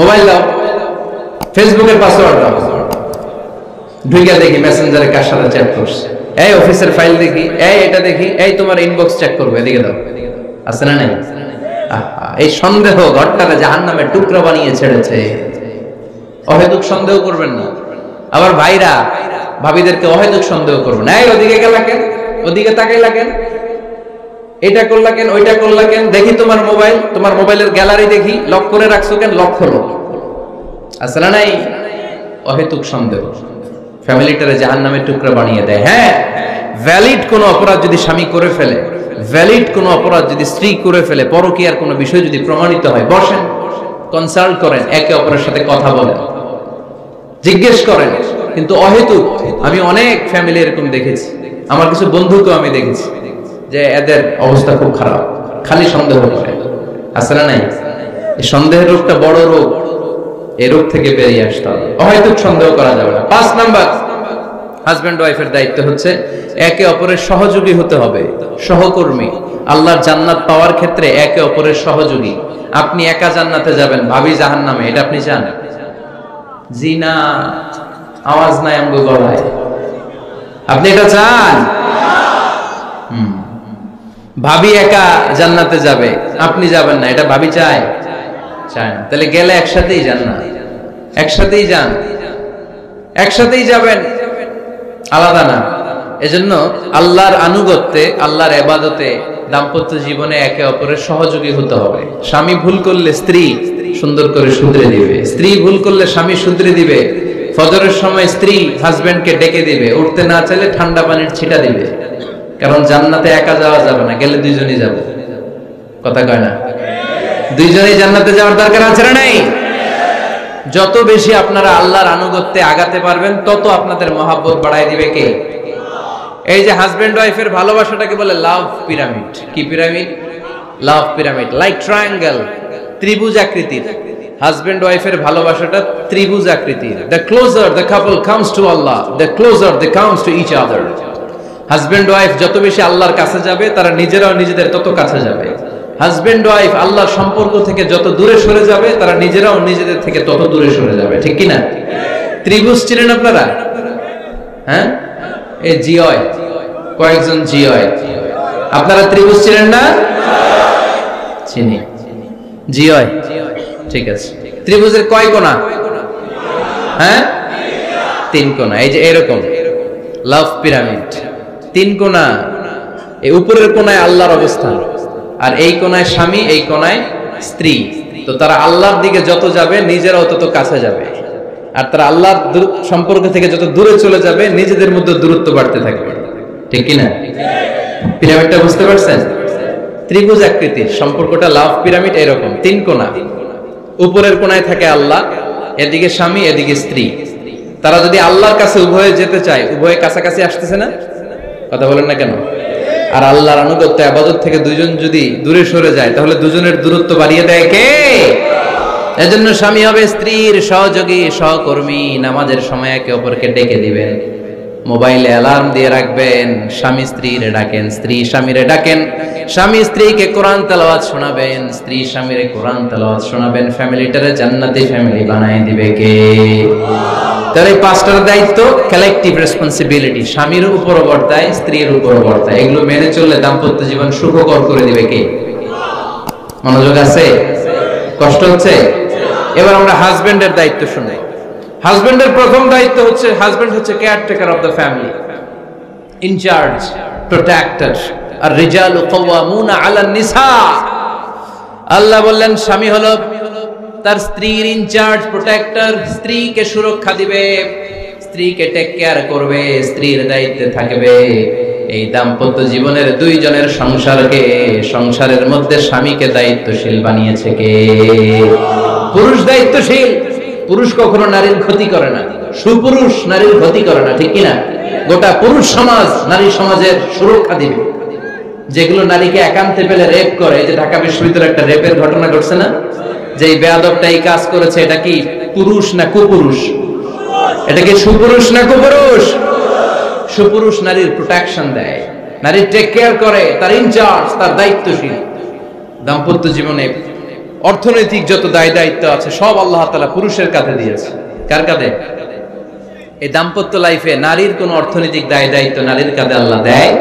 মোবাইল দাও, ফেসবুকের পাসওয়ার্ড দাও, ঢুইকা দেখি মেসেঞ্জারে কার সাথে চ্যাট করছে, এই অফিসের ফাইল দেখি, এই এটা দেখি, এই তোমার ইনবক্স চেক করবো, এদিকে দাও। আছে না নাই? এই সন্দেহ ঘরটাকে জাহান্নামের টুকরা বানিয়ে ছেড়েছে। অহেতুক সন্দেহ করবেন না। আবার ভাইরা ভাবিদেরকে অহেতুক সন্দেহ করবেন, এই ওদিকে গেলা কেন, ওদিকে তাকাইলা কেন, এটা করলা কেন, ওইটা করলা কেন, দেখি তোমার মোবাইল, তোমার মোবাইলের গ্যালারি দেখি, লক করে রাখছো কেন, লক খোলো। আছে না নাই? অহেতুক সন্দেহ ফ্যামিলিটারে জাহান্নামের টুকরা বানিয়ে দেয়। হ্যাঁ, ভ্যালিড কোন অপরাধ যদি স্বামী করে ফেলে, ভ্যালিড কোন অপরাধ যদি স্ত্রী করে ফেলে, পরকীয়ার কোন বিষয় যদি প্রমাণিত হয়, বসেন, কনসাল্ট করেন, একে অপরের সাথে কথা বলেন, জিজ্ঞেস করেন। কিন্তু অহেতুক, আমি অনেক ফ্যামিলি এরকম দেখেছি, আমার কিছু বন্ধুকেও আমি দেখেছি যে এদের অবস্থা খুব খারাপ, খালি সন্দেহ করে। আছে না নাই? এই সন্দেহের রোগটা বড় রোগ, এই রোগ থেকে বেরিয়ে আসতে হবে, অহেতুক সন্দেহ করা যাবে না। 5 নাম্বার, হাজব্যান্ড ওয়াইফের দায়িত্ব হচ্ছে একে অপরের সহযোগী হতে হবে, সহকর্মী। আল্লাহর জান্নাত পাওয়ার ক্ষেত্রে একে অপরের সহযোগী। আপনি একা জান্নাতে যাবেন, ভাবি জাহান্নামে, এটা আপনি চান? জি না, আওয়াজ নাই আমগো গলায়। আপনি এটা চান? ভাবি একা জান্নাতে যাবে, আপনি যাবেন না, এটা ভাবি চায়? চায় না। তাহলে গেলে একসাথেই যান না, একসাথেই যান, একসাথেই যাবেন, আলাদা না। এজন্য আল্লাহর আনুগত্যে, আল্লাহর ইবাদতে, দাম্পত্য জীবনে একে অপরের সহযোগী হতে হবে। স্বামী ভুল করলে স্ত্রী সুন্দর করে শুধরে দিবে, স্ত্রী ভুল করলে স্বামী শুধরে দিবে। ফজরের সময় স্ত্রী হাজবেন্ডকে ডেকে দিবে, উঠতে না চাইলে ঠান্ডা পানির ছিটা দিবে। কারণ জান্নাতে একা যাওয়া যাবে না, গেলে দুইজনই যাবে। কথা কয় না? দুইজনেই জান্নাতে যাওয়ার দরকার আছে না নাই? যত বেশি আপনারা আল্লাহর আনুগত্যে আগাতে পারবেন, তত আপনাদের মহাব্বত বাড়ায় দিবে কে? এই যে হাজবেন্ড ওয়াইফের ভালোবাসাটাকে বলে লাভ পিরামিড। কি pyramid? Love pyramid, like triangle, ত্রিভুজ আকৃতির। হাজবেন্ড ওয়াইফের ভালোবাসাটা ত্রিভুজ আকৃতির। The closer the couple comes to Allah, the closer they comes to each other. Husband wife যত বেশি আল্লাহর কাছে যাবে, তারা নিজেরাও নিজেদের তত কাছে যাবে। হাজবেন্ড ওয়াইফ আল্লাহর সম্পর্ক থেকে যত দূরে সরে যাবে, তারা নিজেরাও নিজেদের থেকে তত দূরে সরে যাবে। ঠিক কি না? ত্রিভুজ চিনেন আপনারা? হ্যাঁ, এই জিওয় কয়েকজন জিওয়, আপনারা ত্রিভুজ চিনেন না? চিনি, জিওয়, ঠিক আছে। ত্রিভুজের কয় কোণা? হ্যাঁ, 3 কোণা। এই যে এরকম লাভ পিরামিড, 3 কোণা। এই উপরের কোণায় আল্লাহর অবস্থান, আর এই কোণায় স্বামী, এই কোণায় স্ত্রী। তো তারা আল্লাহর দিকে যত যাবে, নিজেরাও তত কাছে যাবে। আর তারা আল্লাহর সম্পর্ক থেকে যত দূরে চলে যাবে, নিজেদের মধ্যে দূরত্ব বাড়তে থাকবে। ঠিক কি না? পিরামিডটা বুঝতে পারছেন? ত্রিভুজ আকৃতির সম্পর্কটা লাভ পিরামিড এরকম, 3 কোণা। উপরের কোণায় থাকে আল্লাহ, এদিকে স্বামী, এদিকে স্ত্রী। তারা যদি আল্লাহর কাছে উভয়ে যেতে চায়, উভয়ে কাছাকাছি আসতেছে না? কথা বলেন না কেন? আর আল্লাহর আনুগত্য ইবাদত থেকে দুইজন যদি দূরে সরে যায়, তাহলে দুজনের দূরত্ব বাড়িয়ে দেয় কে? এজন্য স্বামী হবে স্ত্রীর সহযোগী, সহকর্মী। নামাজের সময় একে অপরকে ডেকে দিবেন, মোবাইলে অ্যালার্ম দিয়ে রাখবেন। স্বামী স্ত্রীরে ডাকেন, স্ত্রী স্বামীরে ডাকেন। স্বামী স্ত্রীকে কোরআন তেলাওয়াত শোনাবেন, স্ত্রী স্বামীরে কোরআন তেলাওয়াত শোনাবেন। ফ্যামিলিটারে জান্নাতি ফ্যামিলি বানায় দিবে কে? তাহলে এই 5টার দায়িত্ব কালেকটিভ রেসপন্সিবিলিটি, স্বামীর উপরও বর্তায়, স্ত্রীর উপরও বর্তায়। এগুলো মেনে চললে দাম্পত্য জীবন সুখকর করে দিবে কে? মনোযোগ আছে? কষ্ট হচ্ছে? এবার আমরা হাজবেন্ডের দায়িত্ব শুনি। হাজবেন্ডের প্রথম দায়িত্ব হচ্ছে, হাজবেন্ড হচ্ছে caretaker of the family, in charge, protector. আর রিজালু কাওয়ামুনা আলান নিসা। আল্লাহ বললেন স্বামী হলো তার স্ত্রীর ইনচার্জ, প্রোটেক্টর, স্ত্রীকে সুরক্ষা দিবে, স্ত্রীকে টেক কেয়ার করবে, স্ত্রীর দায়িত্বে থাকবে। এই দাম্পত্য জীবনের দুইজনের সংসারকে, সংসারের মধ্যে স্বামীকে দায়িত্বশীল বানিয়েছে কে? পুরুষ দায়িত্বশীল। পুরুষ কখনো নারীর ক্ষতি করে না, সুপুরুষ নারীর ক্ষতি করে না, ঠিক কিনা? গোটা পুরুষ সমাজ নারী সমাজের সুরক্ষা দিবে। যেগুলো নারীকে একান্তে পেলে রেপ করে, যে ঢাকা বিশ্ববিদ্যালয়ে একটা রেপের ঘটনা ঘটছে না, যে এই বেয়াদবটা এই কাজ করেছে, এটা কি পুরুষ না কুপুরুষ? এটা কি সুপুরুষ না কুপুরুষ? সুপুরুষ নারীর প্রোটেকশন দেয়, নারীর টেক কেয়ার করে, তার ইনচার্জ, তার দায়িত্বশীল। দাম্পত্য জীবনে অর্থনৈতিক যত দায় দায়িত্ব আছে সব আল্লাহ তাআলা পুরুষের কাঁধে দিয়েছে। কার কাঁধে? এই দাম্পত্য লাইফে নারীর কোন অর্থনৈতিক দায় দায়িত্ব নারীর কাঁধে আল্লাহ দেয়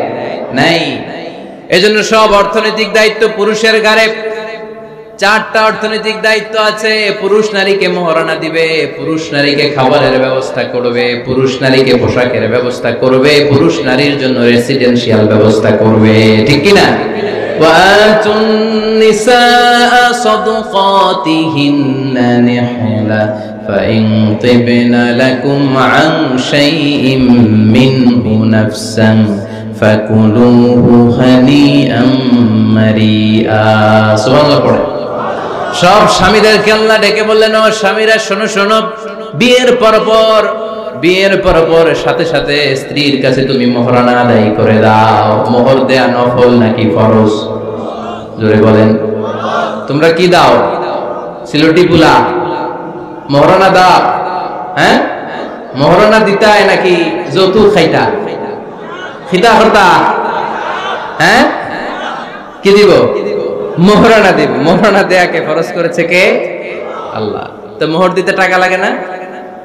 নাই। এজন্য সব অর্থনৈতিক দায়িত্ব পুরুষের ঘাড়ে। 4টা অর্থনৈতিক দায়িত্ব আছে। পুরুষ নারীকে মহারণা দিবে, পুরুষ নারীকে খাবারের ব্যবস্থা করবে, পুরুষ নারীকে পোশাকের ব্যবস্থা করবে, পুরুষ নারীর জন্য রেসিডেন্সিয়াল ব্যবস্থা করবে, ঠিক কিনা? وآتوا النساء صدقاتهن نحلة فإن طبن لكم عن شيء منه نفسا فكلوه هنيئا مريئا। সুবহানাল্লাহ পড়ে। সব স্বামীদেরকে আল্লাহ ডেকে বললেন, ও স্বামীরা শোনো শোনো, বিয়ের পর সাথে সাথে স্ত্রীর কাছে তুমি মোহরানা আদায় করে দাও। মোহর দেয়া নফল নাকি ফরজ? জোরে বলেন। তোমরা কি দাও? সিলটি পুলা মোহরানা দাও? হ্যাঁ, মোহরানা দিতাই নাকি যৌতুক খাইতা? খিতা করতা? হ্যাঁ, কি দিব? মোহরানা দিব। মোহরানা দেয়াকে ফরজ করেছে কে? আল্লাহ। তো মোহর দিতে টাকা লাগে না?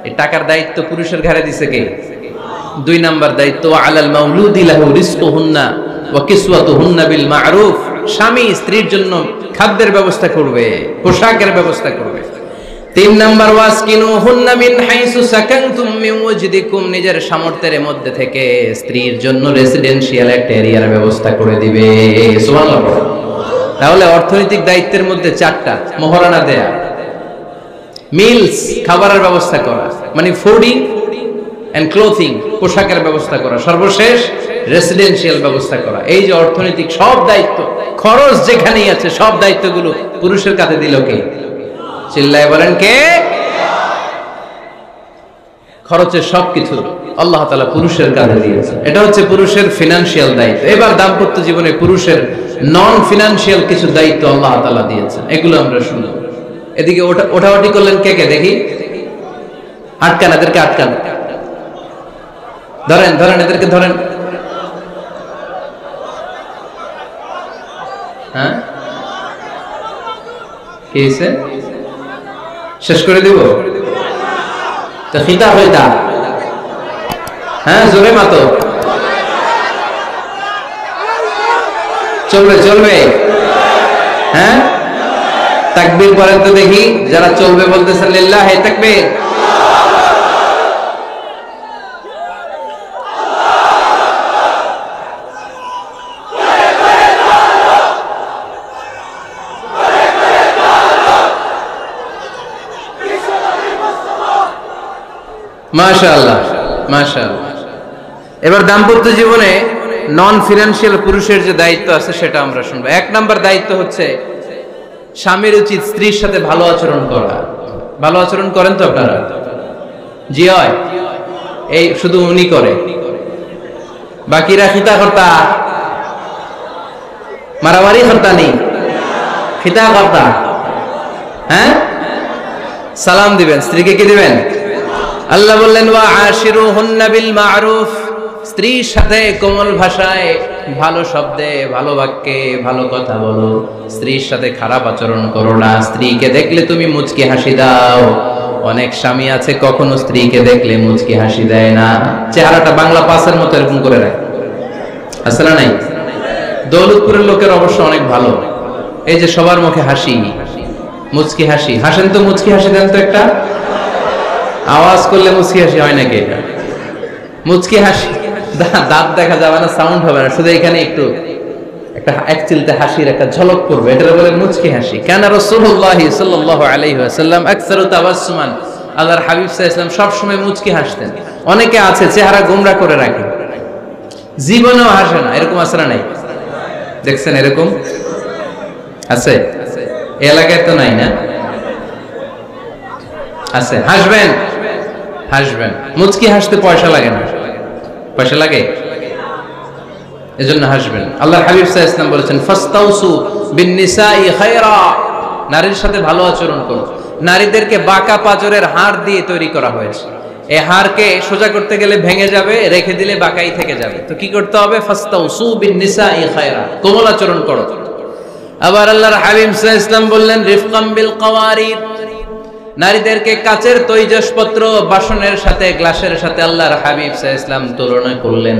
এই টাকার দায়িত্ব পুরুষের ঘাড়ে দিছে কে? 2 নাম্বার দায়িত্ব, আলাল মাউলুদি লাহু রিজকুহুন্না ওয়া কিসওয়াতুহুন্না বিল মা'রুফ। স্বামী স্ত্রীর জন্য খাদ্যের ব্যবস্থা করবে, পোশাকের ব্যবস্থা করবে। 3 নাম্বার, ওয়াসকিনুহুন্না মিন হাইসু সাকানতুম মিন ওয়াজদিকুম। নিজের সামর্থ্যের মধ্যে থেকে স্ত্রীর জন্য রেসিডেন্সিয়াল একটা এরিয়ার ব্যবস্থা করে দিবে। সুবহানাল্লাহ। তাহলে অর্থনৈতিক দায়িত্বের মধ্যে 4টা: মোহরানা দেয়া, মিলস খাবারের ব্যবস্থা করা, মানে ফুডিং এন্ড ক্লোথিং, পোশাকের ব্যবস্থা করা, সর্বশেষ রেসিডেন্সিয়াল ব্যবস্থা করা। এই যে অর্থনৈতিক সব দায়িত্ব, খরচ যেখানেই আছে সব দায়িত্বগুলো পুরুষের কাঁধে দিল কে? চিল্লায় বলেন কে? খরচের সবকিছু আল্লাহ তাআলা পুরুষের কাঁধে দিয়েছে। এটা হচ্ছে পুরুষের ফিনান্সিয়াল দায়িত্ব। এবার দাম্পত্য জীবনে পুরুষের নন ফিনান্সিয়াল কিছু দায়িত্ব আল্লাহ তাআলা দিয়েছেন, এগুলো আমরা শুনলাম। এদিকে ওঠাওটি করলেন কে কে দেখি? আটকান, এদেরকে আটকান, ধরেন ধরেন, এদেরকে ধরেন। হ্যাঁ, কি হয়েছে? শেষ করে দিব তো খিতা হইতা? হ্যাঁ, জোরে মাতো, চলবে চলবে। হ্যাঁ, তাকবীর পড়েন তো দেখি, যারা চলবে বলতেছেন লিল্লাহি তাকবীর। মাশাআল্লাহ মাশাআল্লাহ। এবার দাম্পত্য জীবনে নন ফিনান্সিয়াল পুরুষের যে দায়িত্ব আছে সেটা আমরা শুনবো। 1 নাম্বার দায়িত্ব হচ্ছে স্বামীর উচিত স্ত্রীর সাথে ভালো আচরণ করা। ভালো আচরণ করেন তো আপনারা? জি হয়। এই শুধু উনি করে, বাকিরা খিতা কর্তা, মারামারি কর্তা নেই, খিতা কর্তা। হ্যাঁ, সালাম দিবেন, স্ত্রীকে কি দিবেন? আল্লাহ বললেন, ওয়া আশিরুহুন্না বিল মা'রুফ। স্ত্রীর সাথে কোমল ভাষায়, ভালো শব্দে, ভালো বাক্যে ভালো কথা বলো। স্ত্রীর সাথে খারাপ আচরণ করো না। স্ত্রীকে দেখলে তুমি মুচকি হাসি দাও। অনেক স্বামী আছে কখনো স্ত্রীকে দেখলে মুচকি হাসি দেয় না, চেহারাটা বাংলা পাসের মতো এরকম করে রাখে। আছে না নাই? দৌলতপুরের লোকের অবশ্য অনেক ভালো, এই যে সবার মুখে হাসি, মুচকি হাসি। হাসেন তো, মুচকি হাসি দেন তো একটা। আওয়াজ করলে মুচকি হাসি হয় নাকি? এটা মুচকি হাসি, দাঁত দেখা যাবে না, সাউন্ড হবে না, শুধু এখানে একটু একটা এক চিলতে হাসির একটা ঝলক করবে, এটা বলে মুচকি হাসি। কানা রাসূলুল্লাহ সাল্লাল্লাহু আলাইহি ওয়াসাল্লাম আকসারু তাবাসসুমান আল্লাহর হাবিব সাল্লাল্লাহু আলাইহি ওয়াসাল্লাম সবসময় মুচকি হাসতেন। অনেকে আছে চেহারা গোমরা করে রাখে, জীবনেও হাসে না, এরকম আছে না নাই? দেখছেন এরকম আছে? এই এলাকায় তো নাই না? আছে। হাসবেন, হাসবেন। মুচকি হাসতে পয়সা লাগে না, পয়সা লাগে? এজন্য হাসবেন। আল্লাহর হাবিব সাল্লাল্লাহু আলাইহি ওয়াসাল্লাম বলেছেন ফাস্তাউসু বিন-নিসাই খায়রা, নারীর সাথে ভালো আচরণ করো। নারীদেরকে বাঁকা পাঁজরের হাড় দিয়ে তৈরি করা হয়েছে। এই হাড়কে সোজা করতে গেলে ভেঙে যাবে, রেখে দিলে বাঁকাই থেকে যাবে। তো কি করতে হবে? ফাস্তাউসু বিন-নিসাই খায়রা, কোমল আচরণ করো। আবার আল্লাহর হাবিব সাল্লাল্লাহু আলাইহি ওয়াসাল্লাম বললেন রিফকাম বিল কাওয়ারিদ, নারীদেরকে কাচের তৈজসপত্র বাসনের সাথে, গ্লাসের সাথে আল্লাহর হাবিব সাল্লাল্লাহু আলাইহি ওয়াসাল্লাম তুলনা করলেন।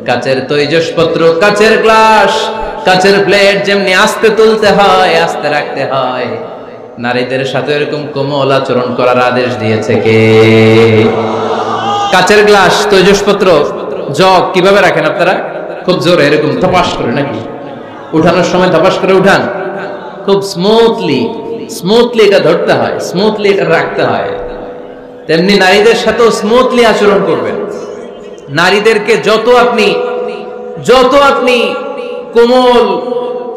কাচের তৈজসপত্র, কাচের গ্লাস, কাচের প্লেট যেমনি আস্তে তুলতে হয়, আস্তে রাখতে হয়, নারীদের সাথে এরকম কোমল আচরণ করার আদেশ দিয়েছে কে? কাচের গ্লাস, তৈজসপত্র, জগ কিভাবে রাখেন আপনারা? খুব জোরে এরকম ধপাস করে নাকি? উঠানোর সময় ধপাস করে উঠান? খুব স্মুথলি এটা ধরতে হয়, স্মুথলি এটা রাখতে হয়। তেমনি নারীদের সাথেও স্মুথলি আচরণ করবেন। নারীদেরকে যত আপনি কোমল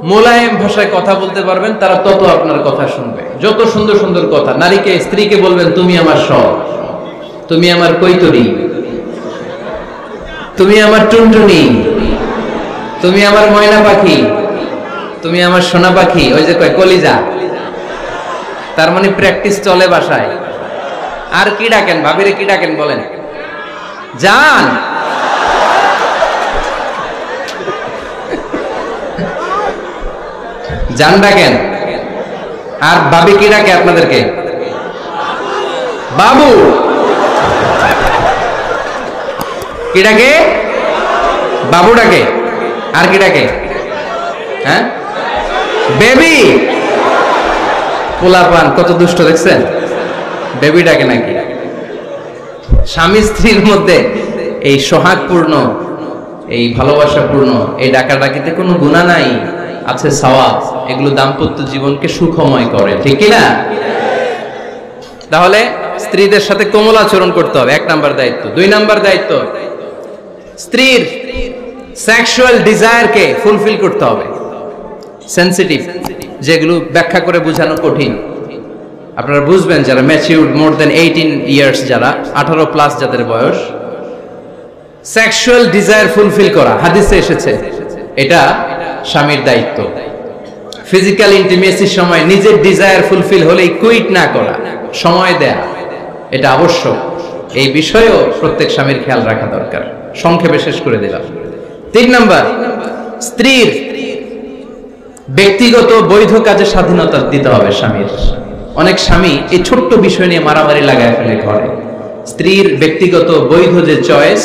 মোলায়েম ভাষায় কথা বলতে পারবেন, তারা তত আপনার কথা শুনবে। যত সুন্দর সুন্দর কথা, নারীকে, স্ত্রীকে বলবেন তুমি আমার সব, তুমি আমার কৈতরি, তুমি আমার টুনটুনি, তুমি আমার ময়না পাখি, তুমি আমার সোনা পাখি। ওই যে কয় কলিজা, তার মানে প্র্যাকটিস চলে বাসায়। আর কি ডাকেন? ভাবিরে কি ডাকেন বলেন? জান। জান ডাকেন। আর ভাবি কি ডাকে আপনাদেরকে? বাবু। কি ডাকে? বাবু ডাকে। আর কি ডাকে? হ্যাঁ, বেবি। পোলাপান কত দুষ্ট দেখছেন? বেবি ডাকে নাকি? স্বামী স্ত্রীর মধ্যে এই সোহাগপূর্ণ, এই ভালোবাসাপূর্ণ এই ডাকাডাকিতে কোনো গুনাহ নাই, আছে সওয়াব। এগুলো দাম্পত্য জীবনকে সুখময় করে, ঠিক কি না? তাহলে স্ত্রীদের সাথে কোমল আচরণ করতে হবে, 1 নাম্বার দায়িত্ব। 2 নাম্বার দায়িত্ব, স্ত্রীর সেক্সুয়াল ডিজায়ারকে ফুলফিল করতে হবে। সেনসিটিভ, যেগুলো ব্যাখ্যা করে বোঝানো কঠিন। আপনারা বুঝবেন যারা ম্যাচিউরড, মোর দেন 18 ইয়ার্স, যারা 18 প্লাস যাদের বয়স, সেক্সুয়াল ডিজায়ার ফুলফিল করা হাদিসে এসেছে, এটা স্বামীর দায়িত্ব। ফিজিক্যাল ইন্টিমেসির সময় নিজের ডিজায়ার ফুলফিল হলেই কুইট না করা, সময় দেয়া, এটা আবশ্যক। এই বিষয়েও প্রত্যেক স্বামীর খেয়াল রাখা দরকার। সংক্ষেপে শেষ করে দিলাম। 3 নাম্বার, স্ত্রীর ব্যক্তিগত বৈধ কাজে স্বাধীনতা দিতে হবে স্বামীর। অনেক স্বামী এই ছোট্ট বিষয় নিয়ে মারামারি লাগায় ফেলে ঘরে। স্ত্রীর ব্যক্তিগত বৈধ যে চয়েস,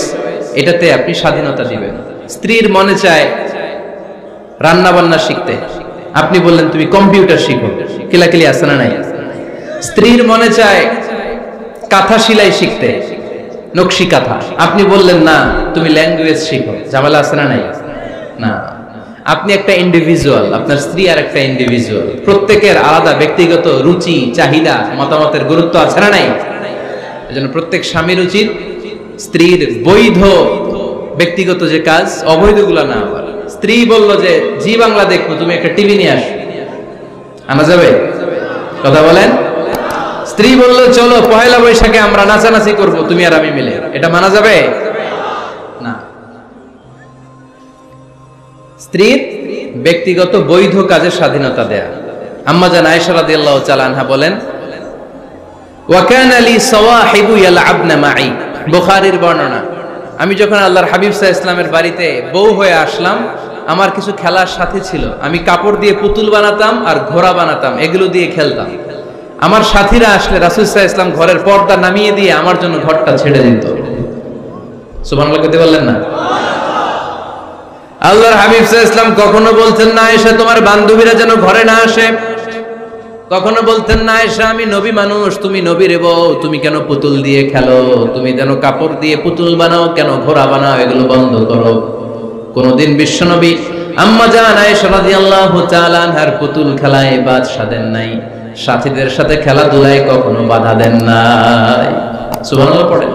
এটাতে আপনি স্বাধীনতা দিবেন। স্ত্রীর মনে চায় রান্না বান্না শিখতে, আপনি বললেন তুমি কম্পিউটার শিখো, কিলাকিলি আছে না নাই? স্ত্রীর মনে চায় কাঁথা সেলাই শিখতে, নকশি কাঁথা, আপনি বললেন না তুমি ল্যাঙ্গুয়েজ শিখো, ঝামেলা আছে না নাই? না, আপনি একটা ইন্ডিভিজুয়াল, আপনার স্ত্রী আর একটা ইন্ডিভিজুয়াল, প্রত্যেকের আলাদা ব্যক্তিগত রুচি, চাহিদা, মতামতের গুরুত্ব আছে না নাই? এজন্য প্রত্যেক স্বামীর উচিত স্ত্রীর বৈধ ব্যক্তিগত যে কাজ, অবৈধগুলো না। আবার স্ত্রী বলল যে জি বাংলা দেখবো, তুমি একটা টিভি নিয়ে আসো, আনা যাবে? কথা বলেন। স্ত্রী বলল চলো পহেলা বৈশাখে আমরা নাচানাচি করব তুমি আর আমি মিলে, এটা মানা যাবে না। স্ত্রীর ব্যক্তিগত বৈধ কাজের স্বাধীনতা দেয়া। আম্মা জান আয়েশা রাদিয়াল্লাহু তাআলা আনহা বলেন, ওয়া কানা লি সাওয়াহিবু ইয়ালআবনা মাই, বুখারীর বর্ণনা। আমি যখন আল্লাহর হাবিব সাল্লাল্লাহু আলাইহি ওয়াসাল্লামের বাড়িতে বউ হয়ে আসলাম, আমার কিছু খেলার সাথী ছিল। আমি কাপড় দিয়ে পুতুল বানাতাম আর ঘোড়া বানাতাম, এগুলো দিয়ে খেলতাম। আমার সাথীরা আসলে রাসূল সাল্লাল্লাহু আলাইহি ওয়াসাল্লাম ঘরের পর্দা নামিয়ে দিয়ে আমার জন্য ঘরটা ছেড়ে দিত। সুবহানাল্লাহ বলতে পারলেন না? আল্লাহর হাবিব সাল্লাল্লাহু আলাইহি ওয়াসাল্লাম কখনো বলতেন না আয়েশা তোমার বান্ধবীরা যেন ঘরে না আসে, কখনো বলতেন না আয়েশা আমি নবী মানুষ, তুমি নবীর বউ, তুমি কেন পুতুল দিয়ে খেলো, তুমি যেন কাপড় দিয়ে পুতুল বানাও, কেন ঘোড়া বানাও, এগুলো বন্ধ করো। কোনদিন বিশ্বনবী আম্মা জান আয়েশা রাদিয়াল্লাহু তাআলা আনহার পুতুল খেলায় বাদ সাধেন নাই। সাথীদের সাথে খেলাধুলায় কখনো বাধা দেন নাই। সুবহানাল্লাহ পড়েন।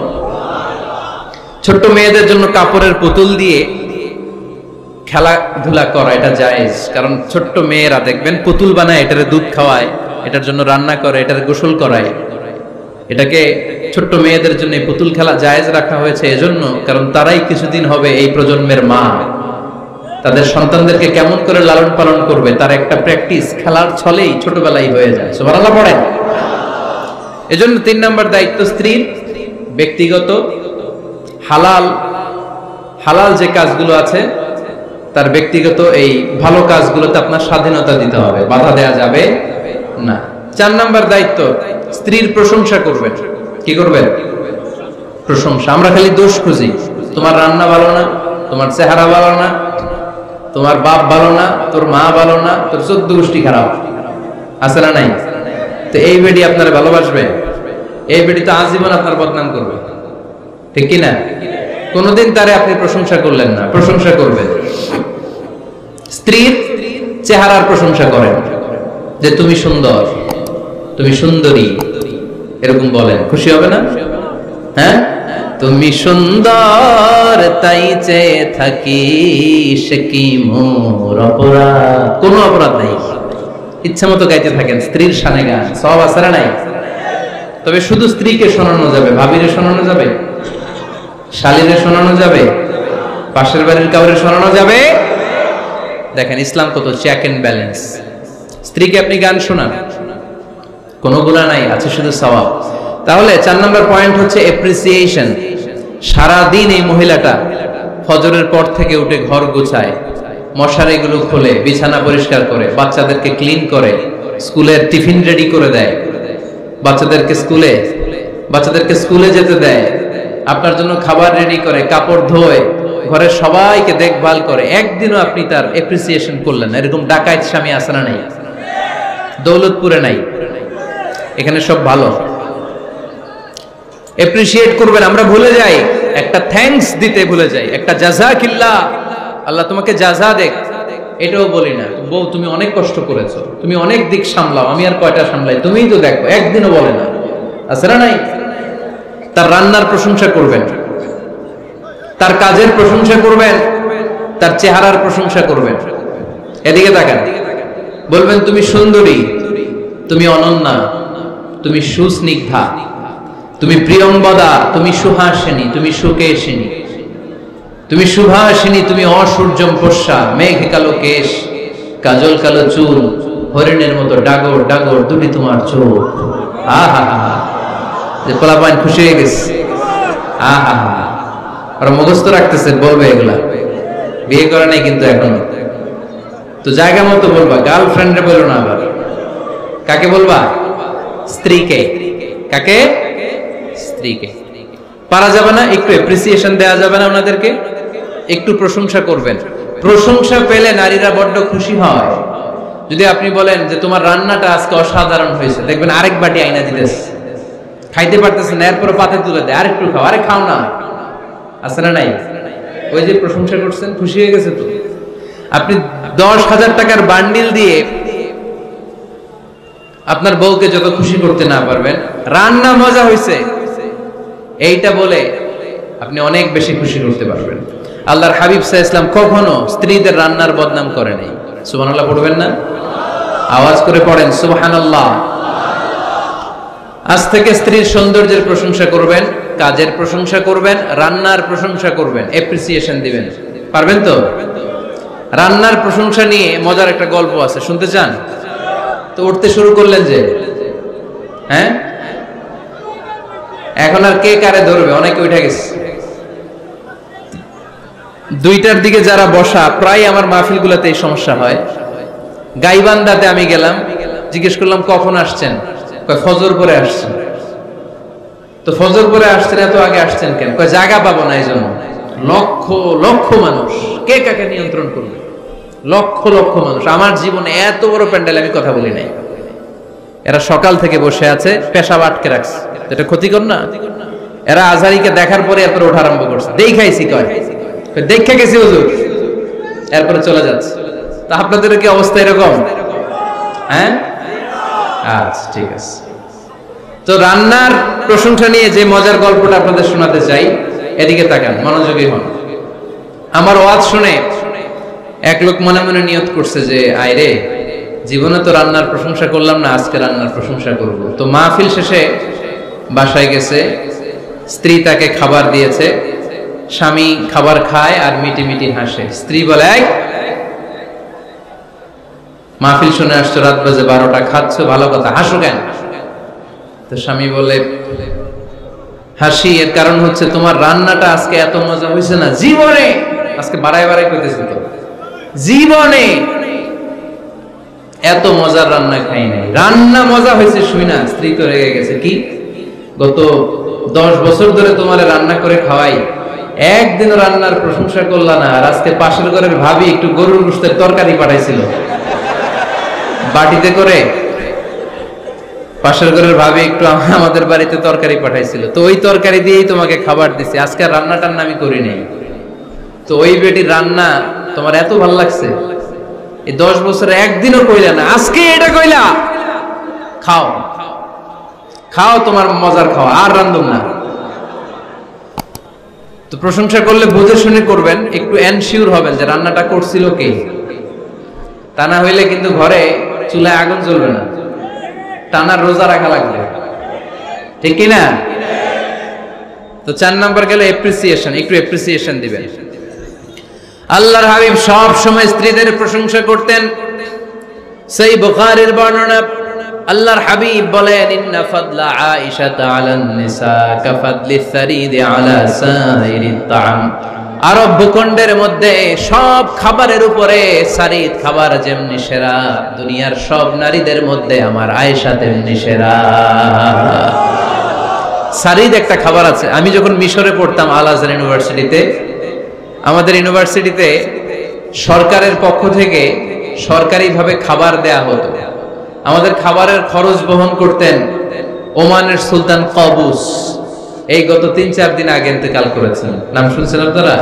ছোট্ট মেয়েদের জন্য কাপড়ের পুতুল দিয়ে খেলাধুলা করা এটা জায়েজ, কারণ ছোট্ট মেয়েরা দেখবেন পুতুল বানায়, এটারে দুধ খাওয়ায়, এটার জন্য রান্না করে, এটার গোসল করায়। এটাকে ছোট্ট মেয়েদের জন্য পুতুল খেলা জায়েজ রাখা হয়েছে এজন্য, কারণ তারাই কিছুদিন হবে এই প্রজন্মের মা। তাদের সন্তানদেরকে কেমন করে লালন পালন করবে তার একটা প্র্যাকটিস খেলার ছলেই ছোটবেলায় হয়ে যায়। সুবহানাল্লাহ পড়েন। এজন্য 3 নম্বর দায়িত্ব স্ত্রীর ব্যক্তিগত হালাল যে কাজগুলো আছে তার ব্যক্তিগত এই ভালো কাজগুলোতে আপনার স্বাধীনতা দিতে হবে, বাধা দেয়া যাবে না। 4 নম্বর দায়িত্ব স্ত্রীর প্রশংসা করবেন। কি করবেন? প্রশংসা। আমরা খালি দোষ খুঁজি, তোমার রান্না ভালো না, তোমার চেহারা ভালো না, তোমার বাপ ভালো না, তোর মা ভালো না, তোর 14 গোষ্ঠী খারাপ, আছে না নাই? তো এই বেডি আপনার ভালোবাসবে? এই বেডি তো আজীবন আপনার বদনাম করবে, ঠিক কি না? কোনদিন তারে আপনি প্রশংসা করলেন না, প্রশংসা করবেন। স্ত্রীর চেহারার প্রশংসা করেন, যে তুমি সুন্দর, তুমি সুন্দরী, এরকম বলেন, খুশি হবে না? হ্যাঁ, তুমি সুন্দর তাই চেয়ে থাকি, সে কি মোর অপরাধ? কোনো অপরাধ নাই, ইচ্ছা মতো গাইতে থাকেন স্ত্রীর শানে গান, সব আছে না নাই? তবে শুধু স্ত্রীকে শোনানো যাবে, ভাবিরে শোনানো যাবে, শালীরে শোনানো যাবে, পাশের বাড়ির কাউরে শোনানো যাবে? দেখেন ইসলাম কত চেক এন্ড ব্যালেন্স। স্ত্রীকে আপনি গান শোনান, কোনো গুনাহ নাই, আছে শুধু সওয়াব। তাহলে 4 নম্বর পয়েন্ট হচ্ছে এপ্রিসিয়েশন। সারা দিন এই মহিলাটা ফজরের পর থেকে উঠে ঘর গোছায়, মশারিগুলো খোলে, বিছানা পরিষ্কার করে, বাচ্চাদেরকে ক্লিন করে, স্কুলের টিফিন রেডি করে দেয়, বাচ্চাদেরকে স্কুলে যেতে দেয়, আপনার জন্য খাবার রেডি করে, কাপড় ধোয়, ঘরের সবাইকে দেখভাল করে। একদিনও আপনি তার এপ্রিসিয়েশন করলেন না। এরকম ডাকাইত স্বামী আছে না নাই? দৌলতপুরে নাই, এখানে সব ভালো। এপ্রিসিয়েট করবেন। আমরা ভুলে যাই, একটা থ্যাঙ্কস দিতে ভুলে যাই, একটা জাযাকিল্লাহ, আল্লাহ তোমাকে জাযা দেখ, এটাও বলি না। বউ তুমি অনেক কষ্ট করেছো, তুমি অনেক দিক সামলাও, আমি আর কয়টা সামলাই, তুমিই তো দেখো, একদিনও বলে না, আছে না নাই? তার রান্নার প্রশংসা করবেন, তার কাজের প্রশংসা করবেন, তার চেহারার প্রশংসা করবেন। এদিকে তাকান, বলবেন তুমি সুন্দরী, তুমি অনন্যা, তুমি সুস্নিগ্ধা, তুমি প্রিয়ম্বদা, তুমি সুহাসিনী, তুমি সুকেশিনী, তুমি সুভাষিনী, তুমি অসূর্যম পোষ্যা, মেঘ কালো কেশ, কাজল কালো চুল, হরিণের মতো ডাগর ডাগর দুটি তোমার চোখ। আহা হা, যে পোলাপান খুশি হয়ে গেছে। আহা হা, আর মুখস্থ রাখতেছে, বলবে এগুলা, বিয়ে করে নাই কিন্তু এখনো। তো জায়গা মতো বলবা, গার্লফ্রেন্ডে বলো না। আবার কাকে বলবা? স্ত্রীকে। কাকে? স্ত্রীকে। পারা যাবে না? একটু এপ্রিসিয়েশন দেওয়া যাবে না ওনাদেরকে? একটু প্রশংসা করবেন। প্রশংসা পেলে নারীরা বড্ড খুশি হয়। যদি আপনি বলেন যে তোমার রান্নাটা আজকে অসাধারণ হয়েছে, দেখবেন আরেক বাটি আইনা দিতেছে, খাইতে পারতেছে না, এরপর পাতে তুলে দেয়, আরেকটু খাও, আরে খাও না, আছে না নাই? ওই যে প্রশংসা করছেন, খুশি হয়ে গেছে তো। আপনি 10,000 টাকার বান্ডিল দিয়ে আপনার বউকে যত খুশি করতে না পারবেন, রান্না মজা হয়েছে এইটা বলে আপনি অনেক বেশি খুশি করতে পারবেন। আল্লাহর হাবিব সাল্লাল্লাহু আলাইহি ওয়াসাল্লাম কখনো স্ত্রীদের রান্নার বদনাম করে নাই। সুবহানাল্লাহ পড়বেন না? আওয়াজ করে পড়েন সুবহানাল্লাহ। আজ থেকে স্ত্রীর সৌন্দর্যের প্রশংসা করবেন, কাজের প্রশংসা করবেন, রান্নার প্রশংসা করবেন, এপ্রিসিয়েশন দিবেন। পারবেন তো? রান্নার প্রশংসা নিয়ে মজার একটা গল্প আছে, শুনতে চান? তো উঠতে শুরু করলেন যে, হ্যাঁ, এখন আর কে কারে ধরবে? অনেকে উঠে গেছে। 2টার দিকে যারা বসা, প্রায় আমার মাহফিলগুলোতে এই সমস্যা হয়। গাইবান্ধাতে আমি গেলাম, জিজ্ঞেস করলাম কখন আসছেন? কয় ফজর পরে আসছেন। তো ফজর পরে আসছেন, এত আগে আসছেন কেন? কয় জায়গা পাবো না, এই জন্য। লক্ষ লক্ষ মানুষ, কে কাকে নিয়ন্ত্রণ করবে? লক্ষ লক্ষ মানুষ। আমার জীবনে এত বড় প্যান্ডেল আমি কথা বলি নাই। এরা সকাল থেকে বসে আছে, পেশাব আটকে রাখছে, এটা ক্ষতিকর না? এরা আজহারিকে দেখার পরে এরপরে ওঠা আরম্ভ করছে, দেখাইছি, কয় দেখে গেছি হুজুর, এরপরে চলে যাচ্ছে। তা আপনাদের কি অবস্থা এরকম? হ্যাঁ, আচ্ছা ঠিক আছে। তো রান্নার প্রশংসা নিয়ে যে মজার গল্পটা আপনাদের শোনাতে চাই, এদিকে তাকান, মনোযোগী হন। আমার ওয়াজ শুনে এক লোক মনে মনে নিয়ত করছে যে আইরে, জীবনে তো রান্নার প্রশংসা করলাম না, আজকে রান্নার প্রশংসা করব। তো মাহফিল শেষে বাসায় গেছে, স্ত্রী তাকে খাবার দিয়েছে, স্বামী খাবার খায় আর মিটি মিটি হাসে। স্ত্রী বলে, মাহফিল শুনে আসছো, রাত বাজে 12টা, খাচ্ছ ভালো কথা, হাসো কেন? তো স্বামী বলে, হাসি এর কারণ হচ্ছে তোমার রান্নাটা আজকে এত মজা হয়েছে না জীবনে, আজকে বাড়ায় বাড়ায় কইতেছি তো, জীবনে এত মজার রান্না খাই নাই। রান্না মজা হয়েছে শুই না স্ত্রী তো রেগে গেছে, কি গত 10 বছর ধরে তোমারে রান্না করে খাওয়াই, একদিন রান্নার প্রশংসা করলা না, আর আজকে পাশের ঘরের ভাবি একটু গরুর গোশতের তরকারি পাঠাইছিল বাটিতে করে, পাশের ঘরের ভাবি একটু আমাদের বাড়িতে তরকারি পাঠাইছিল, তো ওই তরকারি দিয়েই তোমাকে খাবার দিছি, আজকে রান্নাটার আমি করি নাই। তো ওই বেটির রান্না তোমার এত ভালো লাগছে, এই 10 বছরে একদিনও কইলা না, আজকে এটা কইলা, খাও খাও, তোমার মজার খাওয়া, আর রান্ধুম না। তো প্রশংসা করলে বুঝে শুনে করবেন, একটু এনশিওর হবেন যে রান্নাটা করছিল কে, তা না হইলে কিন্তু ঘরে চুলায় আগুন জ্বলবে না, টানা রোজা রাখা লাগবে, ঠিক কিনা? তো 4 নাম্বার গেল এপ্রিসিয়েশন, একটু এপ্রিসিয়েশন দিবেন। আল্লাহর হাবিব সব সময় স্ত্রীদের প্রশংসা করতেন। সেই বুখারীর বর্ণনা, আল্লাহর হাবিব বলেন, ইন্না ফাদলা আয়েশা আলান নিসা কাফাদলি সারিদ আলা সাইরিত তাআম। আরব ভূখণ্ডের মধ্যে সব খাবারের উপরে সারিদ খাবার যেমনি সেরা, দুনিয়ার সব নারীদের মধ্যে আমার আয়েশা তেমনি সেরা। সারিদ একটা খাবার আছে। আমি যখন মিশরে পড়তাম আল আজহার ইউনিভার্সিটিতে, আমাদের ইউনিভার্সিটিতে সরকারের পক্ষ থেকে সরকারিভাবে খাবার দেয়া হতো। আমাদের খাবারের খরচ বহন করতেন ওমানের সুলতান কাবুস। এই গত 3-4 দিন আগে ইন্তেকাল করেছেন, নাম শুনছেন আপনারা?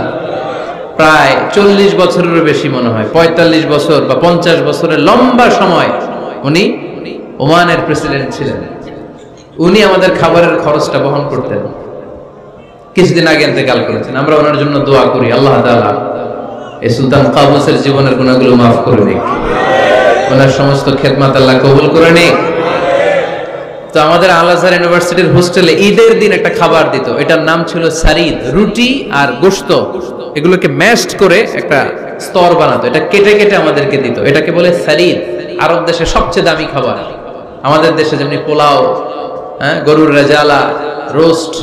প্রায় 40 বছরেরও বেশি মনে হয়, 45 বছর বা 50 বছরের লম্বা সময় উনি ওমানের প্রেসিডেন্ট ছিলেন। উনি আমাদের খাবারের খরচটা বহন করতেন। কিছুদিন আগে ইন্তেকাল করেছেন, আমরা ওনার জন্য দোয়া করি আল্লাহ তাআলা এই সুলতান কাবুসের জীবনের গুনাহগুলো মাফ করে দিক, ওনার সমস্ত খেদমত আল্লাহ কবুল করে নিক। তো আমাদের আল আজহার ইউনিভার্সিটির হোস্টেলে ঈদের দিন একটা খাবার দিত, এটার নাম ছিল সারিদ। রুটি আর গোশত এগুলোকে ম্যাশড করে একটা স্তর বানাতো, এটা কেটে কেটে আমাদেরকে দিত, এটাকে বলে সারিদ। আরব দেশে সবচেয়ে দামি খাবার। আমাদের দেশে যেমনি পোলাও, গরুর রেজালা, রোস্ট,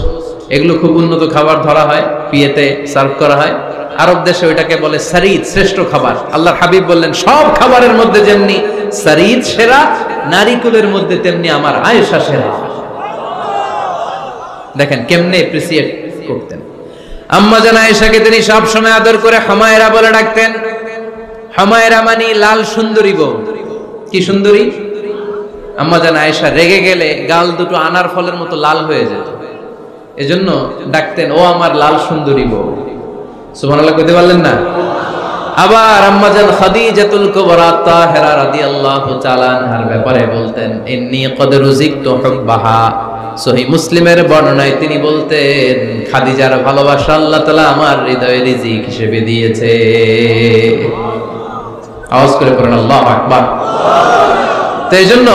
এগুলো খুব উন্নত খাবার ধরা হয়, বিয়েতে সার্ভ করা হয়। আরব দেশে ওইটাকে বলে সারিদ, শ্রেষ্ঠ খাবার। আল্লাহর হাবিব বললেন, সব খাবারের মধ্যে যেমনি সারিদ সেরা, নারীকুলের মধ্যে তেমনি আমার আয়েশা সেরা। দেখেন কেমনে এপ্রিসিয়েট করতেন। আম্মা জান আয়েশাকে তিনি সব সময় আদর করে হামায়রা বলে ডাকতেন। হামায়রা মানে লাল সুন্দরী বউ। কি সুন্দরী? আম্মা জান আয়েশা রেগে গেলে গাল দুটো আনার ফলের মতো লাল হয়ে যেত, এজন্য ডাকতেন, ও আমার লাল সুন্দরী বউ। সুবহানাল্লাহ কইতে পারলেন না? আবার আম্মাজান খাদিজাতুল কুবরা তাহেরা রাদিয়াল্লাহু তাআলা আনহার ব্যাপারে বলতেন, ইন্নী ক্বাদ রুজিকতু হুব্বাহা। সহিহ মুসলিমের বর্ণনায় তিনি বলতেন, খাদিজার ভালোবাসা আল্লাহ তাআলা আমার হৃদয়ে রিজিক হিসেবে দিয়েছে। আওয়াজ করে পড়েন আল্লাহু আকবার। তো এইজন্য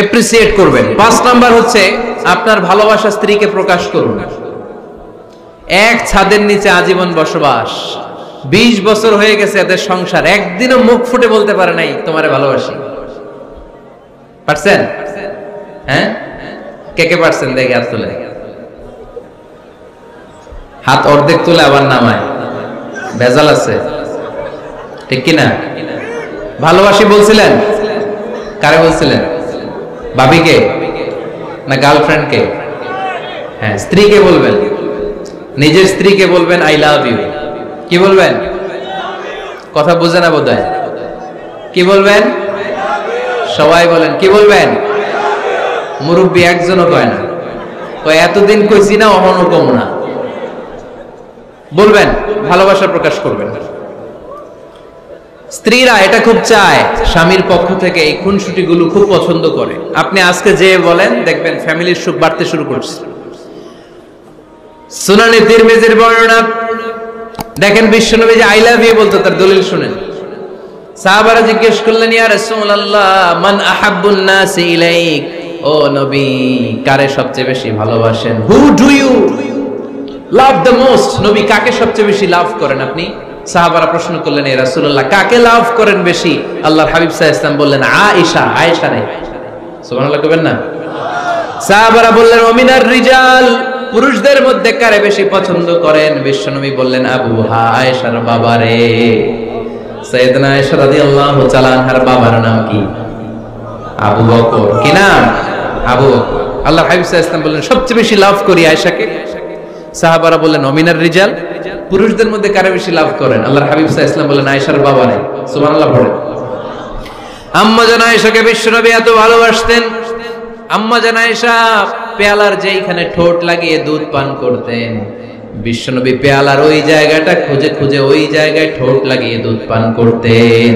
এপ্রিসিয়েট করবেন। 5 নাম্বার হচ্ছে আপনার ভালোবাসা স্ত্রীকে প্রকাশ করুন। এক ছাদের নিচে আজীবন বসবাস, 20 বছর হয়ে গেছে এদের সংসার, একদিনও মুখ ফুটে বলতে পারে নাই তোমারে ভালোবাসি। পারছেন? হ্যাঁ, কে কে পারছেন? দেখে হাত তুলে, হাত অর্ধেক তুলে আবার নামায়, ভেজাল আছে, ঠিক কিনা? ভালোবাসি বলছিলেন? কারে বলছিলেন? ভাবিকে না গার্লফ্রেন্ডকে? হ্যাঁ, স্ত্রীকে বলবেন, নিজের স্ত্রীকে বলবেন আই লাভ ইউ। কি বলবেন? কথা বুঝে না বোধহয়। কি বলবেন? সবাই বলেন, কি বলবেন? মুরব্বী একজনও কয় না, কয় এতদিন কইছি না, অহনো কম না। বলবেন, ভালোবাসা প্রকাশ করবেন। স্ত্রীরা এটা খুব চায়, স্বামীর পক্ষ থেকে এই খুনসুটিগুলো খুব পছন্দ করে। আপনি আজকে যে বলেন, দেখবেন ফ্যামিলির সুখ বাড়তে শুরু করছে। সুনানে তিরমিজির বর্ণনা দেখেন, বিশ্বনবী যে আই লাভ ইউ বলতো, তার দলিল শুনেন। সাহাবারা জিজ্ঞেস করলেন, ইয়া রাসূলুল্লাহ, মান আহাব্বুন নাস ইলাইক, ও নবী, কারে সবচেয়ে বেশি ভালোবাসেন? Who do you love the most? নবী, কাকে সবচেয়ে বেশি লাভ করেন আপনি? সাহাবারা প্রশ্ন করলেন, ইয়া রাসূলুল্লাহ, কাকে লাভ করেন বেশি? আল্লাহর হাবিব সাল্লাল্লাহু আলাইহি ওয়াসাল্লাম বললেন, আয়েশা। আয়েশা রে, সুবহানাল্লাহ কইবেন না? সাহাবারা বললেন, ওমিনার রিজাল, পুরুষদের মধ্যে কারে বেশি পছন্দ করেন? বিশ্বনবী বললেন, আবুহা, আয়েশার বাবারে। সাইয়েদনা আয়েশা রাদিয়াল্লাহু তাআলা আনহার বাবার নাম কি? আবু বকর। কি নাম? আবু বকর। আল্লাহর হাবিব সাল্লাল্লাহু আলাইহি ওয়াসাল্লাম বললেন, সবচেয়ে বেশি লাভ করি আয়েশাকে। সাহাবারা বললেন, ওমিনার রিজাল, পুরুষদের মধ্যে কারে বেশি লাভ করেন? আল্লাহর হাবিব সাল্লাল্লাহু আলাইহি ওয়াসাল্লাম বললেন, আয়েশার বাবারে। সুবহানাল্লাহ পড়ে। আম্মা জান আয়েশাকে বিশ্বনবী এত ভালোবাসতেন। আম্মা জান আয়েশা পেয়ালার যেইখানে ঠোঁট লাগিয়ে দুধ পান করতেন, বিশ্বনবী পেয়ালার ওই জায়গাটা খুঁজে খুঁজে ওই জায়গায় ঠোঁট লাগিয়ে দুধ পান করতেন।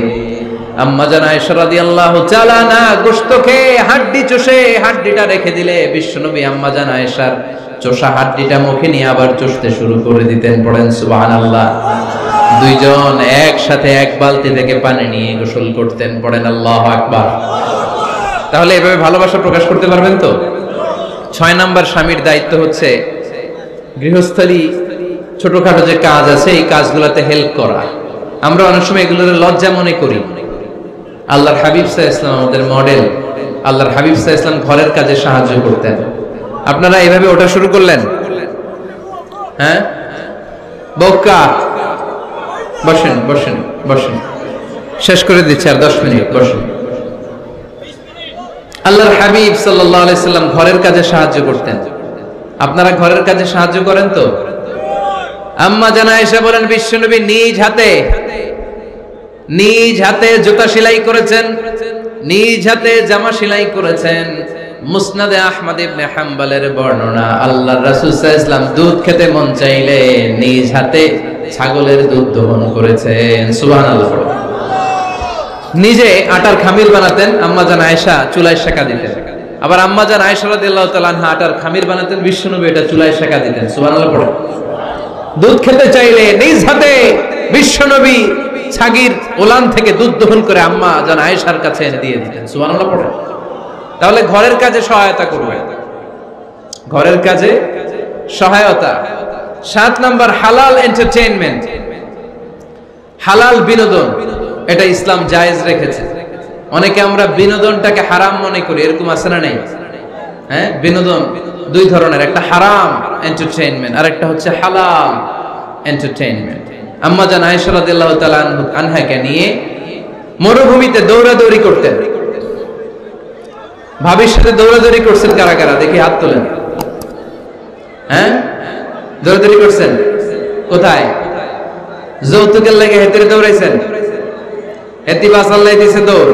আম্মা জান আয়েশা রাদিয়াল্লাহু তাআলা আনহা গোশত খেয়ে হাড্ডি চষে হাড্ডিটা রেখে দিলে বিশ্বনবী আম্মা জান আয়েশার চষা হাড্ডিটা মুখে নিয়ে আবার চষতে শুরু করে দিতেন। পড়েন সুবহানাল্লাহ। দুইজন একসাথে এক বালতি থেকে পানি নিয়ে গোসল করতেন। পড়েন আল্লাহু আকবার। তাহলে এভাবে ভালোবাসা প্রকাশ করতে পারবেন তো? 6 নাম্বার স্বামীর দায়িত্ব হচ্ছে গৃহস্থলী ছোটখাটো যে কাজ আছে এই কাজগুলোতে হেল্প করা। আমরা অনেক সময় এগুলোর লজ্জা মনে করি। আল্লাহর হাবিব সাল্লাল্লাহু আলাইহি ওয়াসাল্লাম আমাদের মডেল। আল্লাহর হাবিব সাল্লাল্লাহু আলাইহি ওয়াসাল্লাম ঘরের কাজে সাহায্য করতেন। আপনারা এইভাবে ওটা শুরু করলেন? হ্যাঁ, বউকা বসেন বসেন বসেন, শেষ করে দিচ্ছি আর 10 মিনিট, বসেন। আল্লাহর হাবিব সাল্লাল্লাহু আলাইহি সাল্লাম ঘরের কাজে সাহায্য করতেন। আপনারা ঘরের কাজে সাহায্য করেন তো? আম্মা জান আয়েশা বলেন, বিশ্বনবী নিজ হাতে জুতা সেলাই করেছেন, নিজ হাতে জামা সেলাই করেছেন। মুসনাদে আহমদ ইবনে হাম্বলের বর্ণনা, আল্লাহর রাসূল সাল্লাল্লাহু আলাইহি ওয়াসাল্লাম দুধ খেতে মন চাইলে নিজ হাতে ছাগলের দুধ দহন করেছেন। সুবহানাল্লাহ। নিজে আটার খামির বানাতেন, আম্মা জান আয়েশা চুলায় সেকা দিতেন। আবার আম্মা জান আয়েশা রাদিয়াল্লাহু তাআলা আনহা আটার খামির বানাতেন, বিশ্বনবী এটা চুলায় সেকা দিতেন। সুবহানাল্লাহ পড়ে। দুধ খেতে চাইলে নিজ হাতে বিশ্বনবী ছাগির ওলান থেকে দুধ দহন করে আম্মা জান আয়েশার কাছে এনে দিয়ে দিতেন। সুবহানাল্লাহ পড়ে। তাহলে ঘরের কাজে সহায়তা করবেন, ঘরের কাজে সহায়তা। 7 নাম্বার হালাল এন্টারটেইনমেন্ট, হালাল বিনোদন, এটা ইসলাম জায়েজ রেখেছে। অনেকে আমরা বিনোদনটাকে হারাম মনে করি, এরকম আছে না নেই? হ্যাঁ, বিনোদন দুই ধরনের, একটা হারাম এন্টারটেইনমেন্ট আর একটা হচ্ছে হালাল এন্টারটেইনমেন্ট। আম্মা জান আয়েশা রাদিয়াল্লাহু তাআলা আনহাকে নিয়ে মরুভূমিতে দৌড়াদৌড়ি করতেন। ভাবির সাথে দৌড়াদৌড়ি করছেন কারা কারা? দেখি হাত তোলেন। হ্যাঁ, দৌড়াদৌড়ি করছেন কোথায়? যৌতুকের লাগে হেতেরে দৌড়াইছেন? হেতি বাসাল্লাই দিছে দৌড়,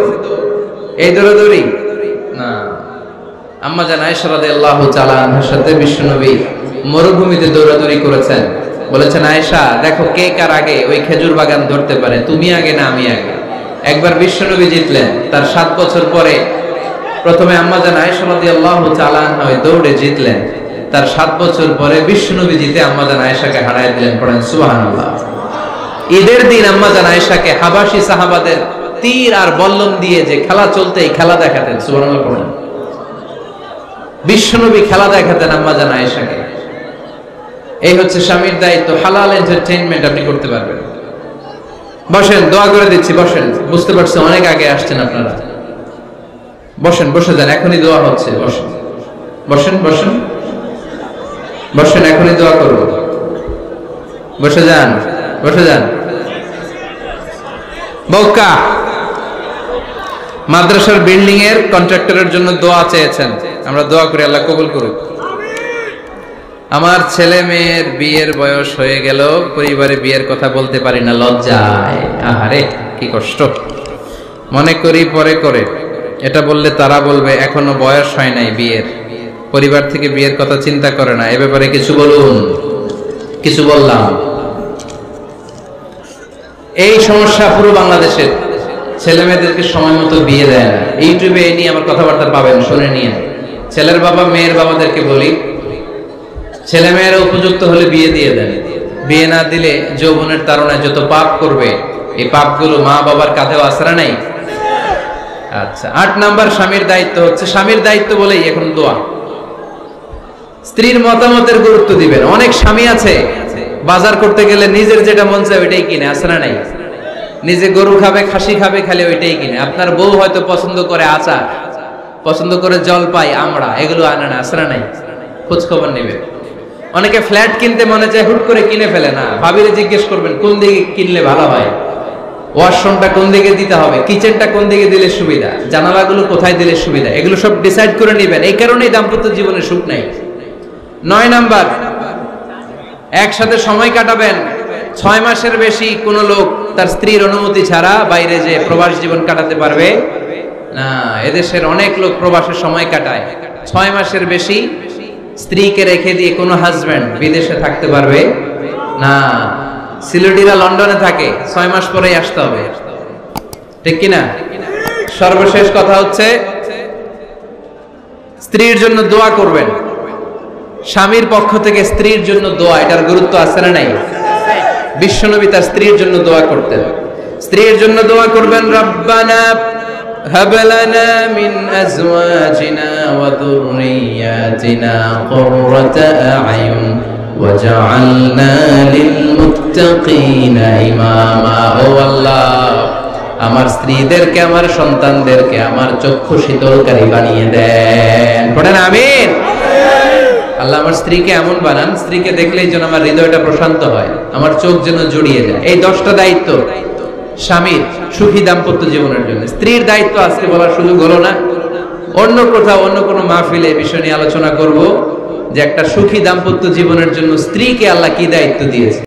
এই দৌড়াদৌড়ি না। আম্মা জান আয়েশা রাদিয়াল্লাহু তাআলা আনহার সাথে বিশ্বনবী মরুভূমিতে দৌড়াদৌড়ি করেছেন। বলেছেন, আয়েশা দেখো কে কার আগে ওই খেজুর বাগান ধরতে পারে, তুমি আগে না আমি আগে। একবার বিশ্বনবী জিতলেন, তার 7 বছর পরে প্রথমে আম্মা জান আয়েশা রাদিয়াল্লাহু তাআলা আনহা ওই দৌড়ে জিতলেন। তার 7 বছর পরে বিশ্বনবী জিতে আম্মা জান আয়েশাকে হারায় দিলেন। পড়েন সুবহানাল্লাহ। ঈদের দিন আম্মা জান আয়েশাকে হাবাসী সাহাবাদের তীর আর বল্লম দিয়ে যে খেলা চলতে এই খেলা দেখাতেন। সুবহানাল্লাহ পড়েন। বিশ্বনবী খেলা দেখাতেন আম্মা জান আয়েশাকে। এই হচ্ছে স্বামীর দায়িত্ব। হালাল এন্টারটেইনমেন্ট আপনি করতে পারবেন। বসেন, দোয়া করে দিচ্ছি, বসেন। বুঝতে পারছেন অনেক আগে আসছেন আপনারা। বসেন, বসে যান, এখনই দোয়া হচ্ছে। বসেন বসেন বসেন বসেন, এখনই দোয়া করব। বসে যান, বসে যান। বউকা মাদ্রাসার বিল্ডিং এর কন্ট্রাক্টরের জন্য দোয়া চেয়েছেন, আমরা দোয়া করি আল্লাহ কবুল করুক। আমার ছেলে মেয়ের বিয়ের বয়স হয়ে গেল, পরিবারে বিয়ের কথা বলতে পারি না, লজ্জায়। আহারে কি কষ্ট। মনে করি পরে করে, এটা বললে তারা বলবে এখনো বয়স হয় নাই বিয়ের, পরিবার থেকে বিয়ের কথা চিন্তা করে না। এ ব্যাপারে কিছু বলুন। কিছু বললাম? এই সমস্যা পুরো বাংলাদেশের। ছেলে মেয়েদেরকে সময় মতো বিয়ে দেয় না। ইউটিউবে এই নিয়ে আমার কথাবার্তা পাবেন, শুনে নিয়ে। ছেলের বাবা মেয়ের বাবাদেরকে বলি, ছেলে মেয়েরা উপযুক্ত হলে বিয়ে দিয়ে দেন। বিয়ে না দিলে যৌবনের তাড়নায় যত পাপ করবে, এই পাপগুলো মা বাবার কাঁধেও আছড়া নাই। আচ্ছা, 8 নাম্বার স্বামীর দায়িত্ব হচ্ছে, স্বামীর দায়িত্ব বলেই এখন দোয়া। স্ত্রীর মতামতের গুরুত্ব দিবেন। অনেক স্বামী আছে বাজার করতে গেলে নিজের যেটা মন চায় ওইটাই কিনে, আছড়া নাই। নিজে গরু খাবে, খাসি খাবে, খালি ওইটাই কিনে। আপনার বউ হয়তো পছন্দ করে আচার, পছন্দ করে জলপাই, আমড়া, এগুলো আনে না, আছড়া নাই। খোঁজ খবর নেবেন। অনেকে ফ্ল্যাট কিনতে মনে চায়, হুট করে কিনে ফেলে না। ভাবিরে জিজ্ঞেস করবেন কোন দিকে কিনলে ভালো হয়, ওয়াশরুমটা কোন দিকে দিতে হবে, কিচেনটা কোন দিকে দিলে সুবিধা, জানালাগুলো কোথায় দিলে সুবিধা, এগুলো সব ডিসাইড করে নেবেন। এই কারণেই দাম্পত্য জীবনে সুখ নাই। 9 নাম্বার, একসাথে সময় কাটাবেন। 6 মাসের বেশি কোন লোক তার স্ত্রীর অনুমতি ছাড়া বাইরে যে প্রবাস জীবন কাটাতে পারবে না। এদেশের অনেক লোক প্রবাসে সময় কাটায়। 6 মাসের বেশি স্ত্রীকে রেখে দিয়ে কোনো হাজবেন্ড বিদেশে থাকতে পারবে না। সিলেটিরা লন্ডনে থাকে, 6 মাস পরেই আসতে হবে, ঠিক কিনা? সর্বশেষ কথা হচ্ছে, স্ত্রীর জন্য দোয়া করবেন। স্বামীর পক্ষ থেকে স্ত্রীর জন্য দোয়া, এটার গুরুত্ব আছে না নাই? বিশ্বনবী তার স্ত্রীর জন্য দোয়া করতেন। স্ত্রীর জন্য দোয়া করবেন, রব্বানা হাব লানা মিন আজওয়াজিনা ওয়া যুররিয়াতিনা কুররাতা আ'য়ুন ওয়াজআলনা লিল মুত্তাকিনা ইমামা। ও আল্লাহ, আমার স্ত্রীদেরকে, আমার সন্তানদেরকে আমার চক্ষু শীতলকারী বানিয়ে দেন। পড়েন আমিন। আল্লাহ আমার স্ত্রীকে এমন বানান, স্ত্রীকে দেখলেই যেন আমার হৃদয়টা প্রশান্ত হয়, আমার চোখ যেন জুড়িয়ে যায়। এই 10টা দায়িত্ব স্বামীর সুখী দাম্পত্য জীবনের জন্য। স্ত্রীর দায়িত্ব আজকে বলার সুযোগ হলো না। অন্য কোথাও, অন্য কোনো মাহফিলে এই বিষয় নিয়ে আলোচনা করব যে একটা সুখী দাম্পত্য জীবনের জন্য স্ত্রীকে আল্লাহ কি দায়িত্ব দিয়েছে।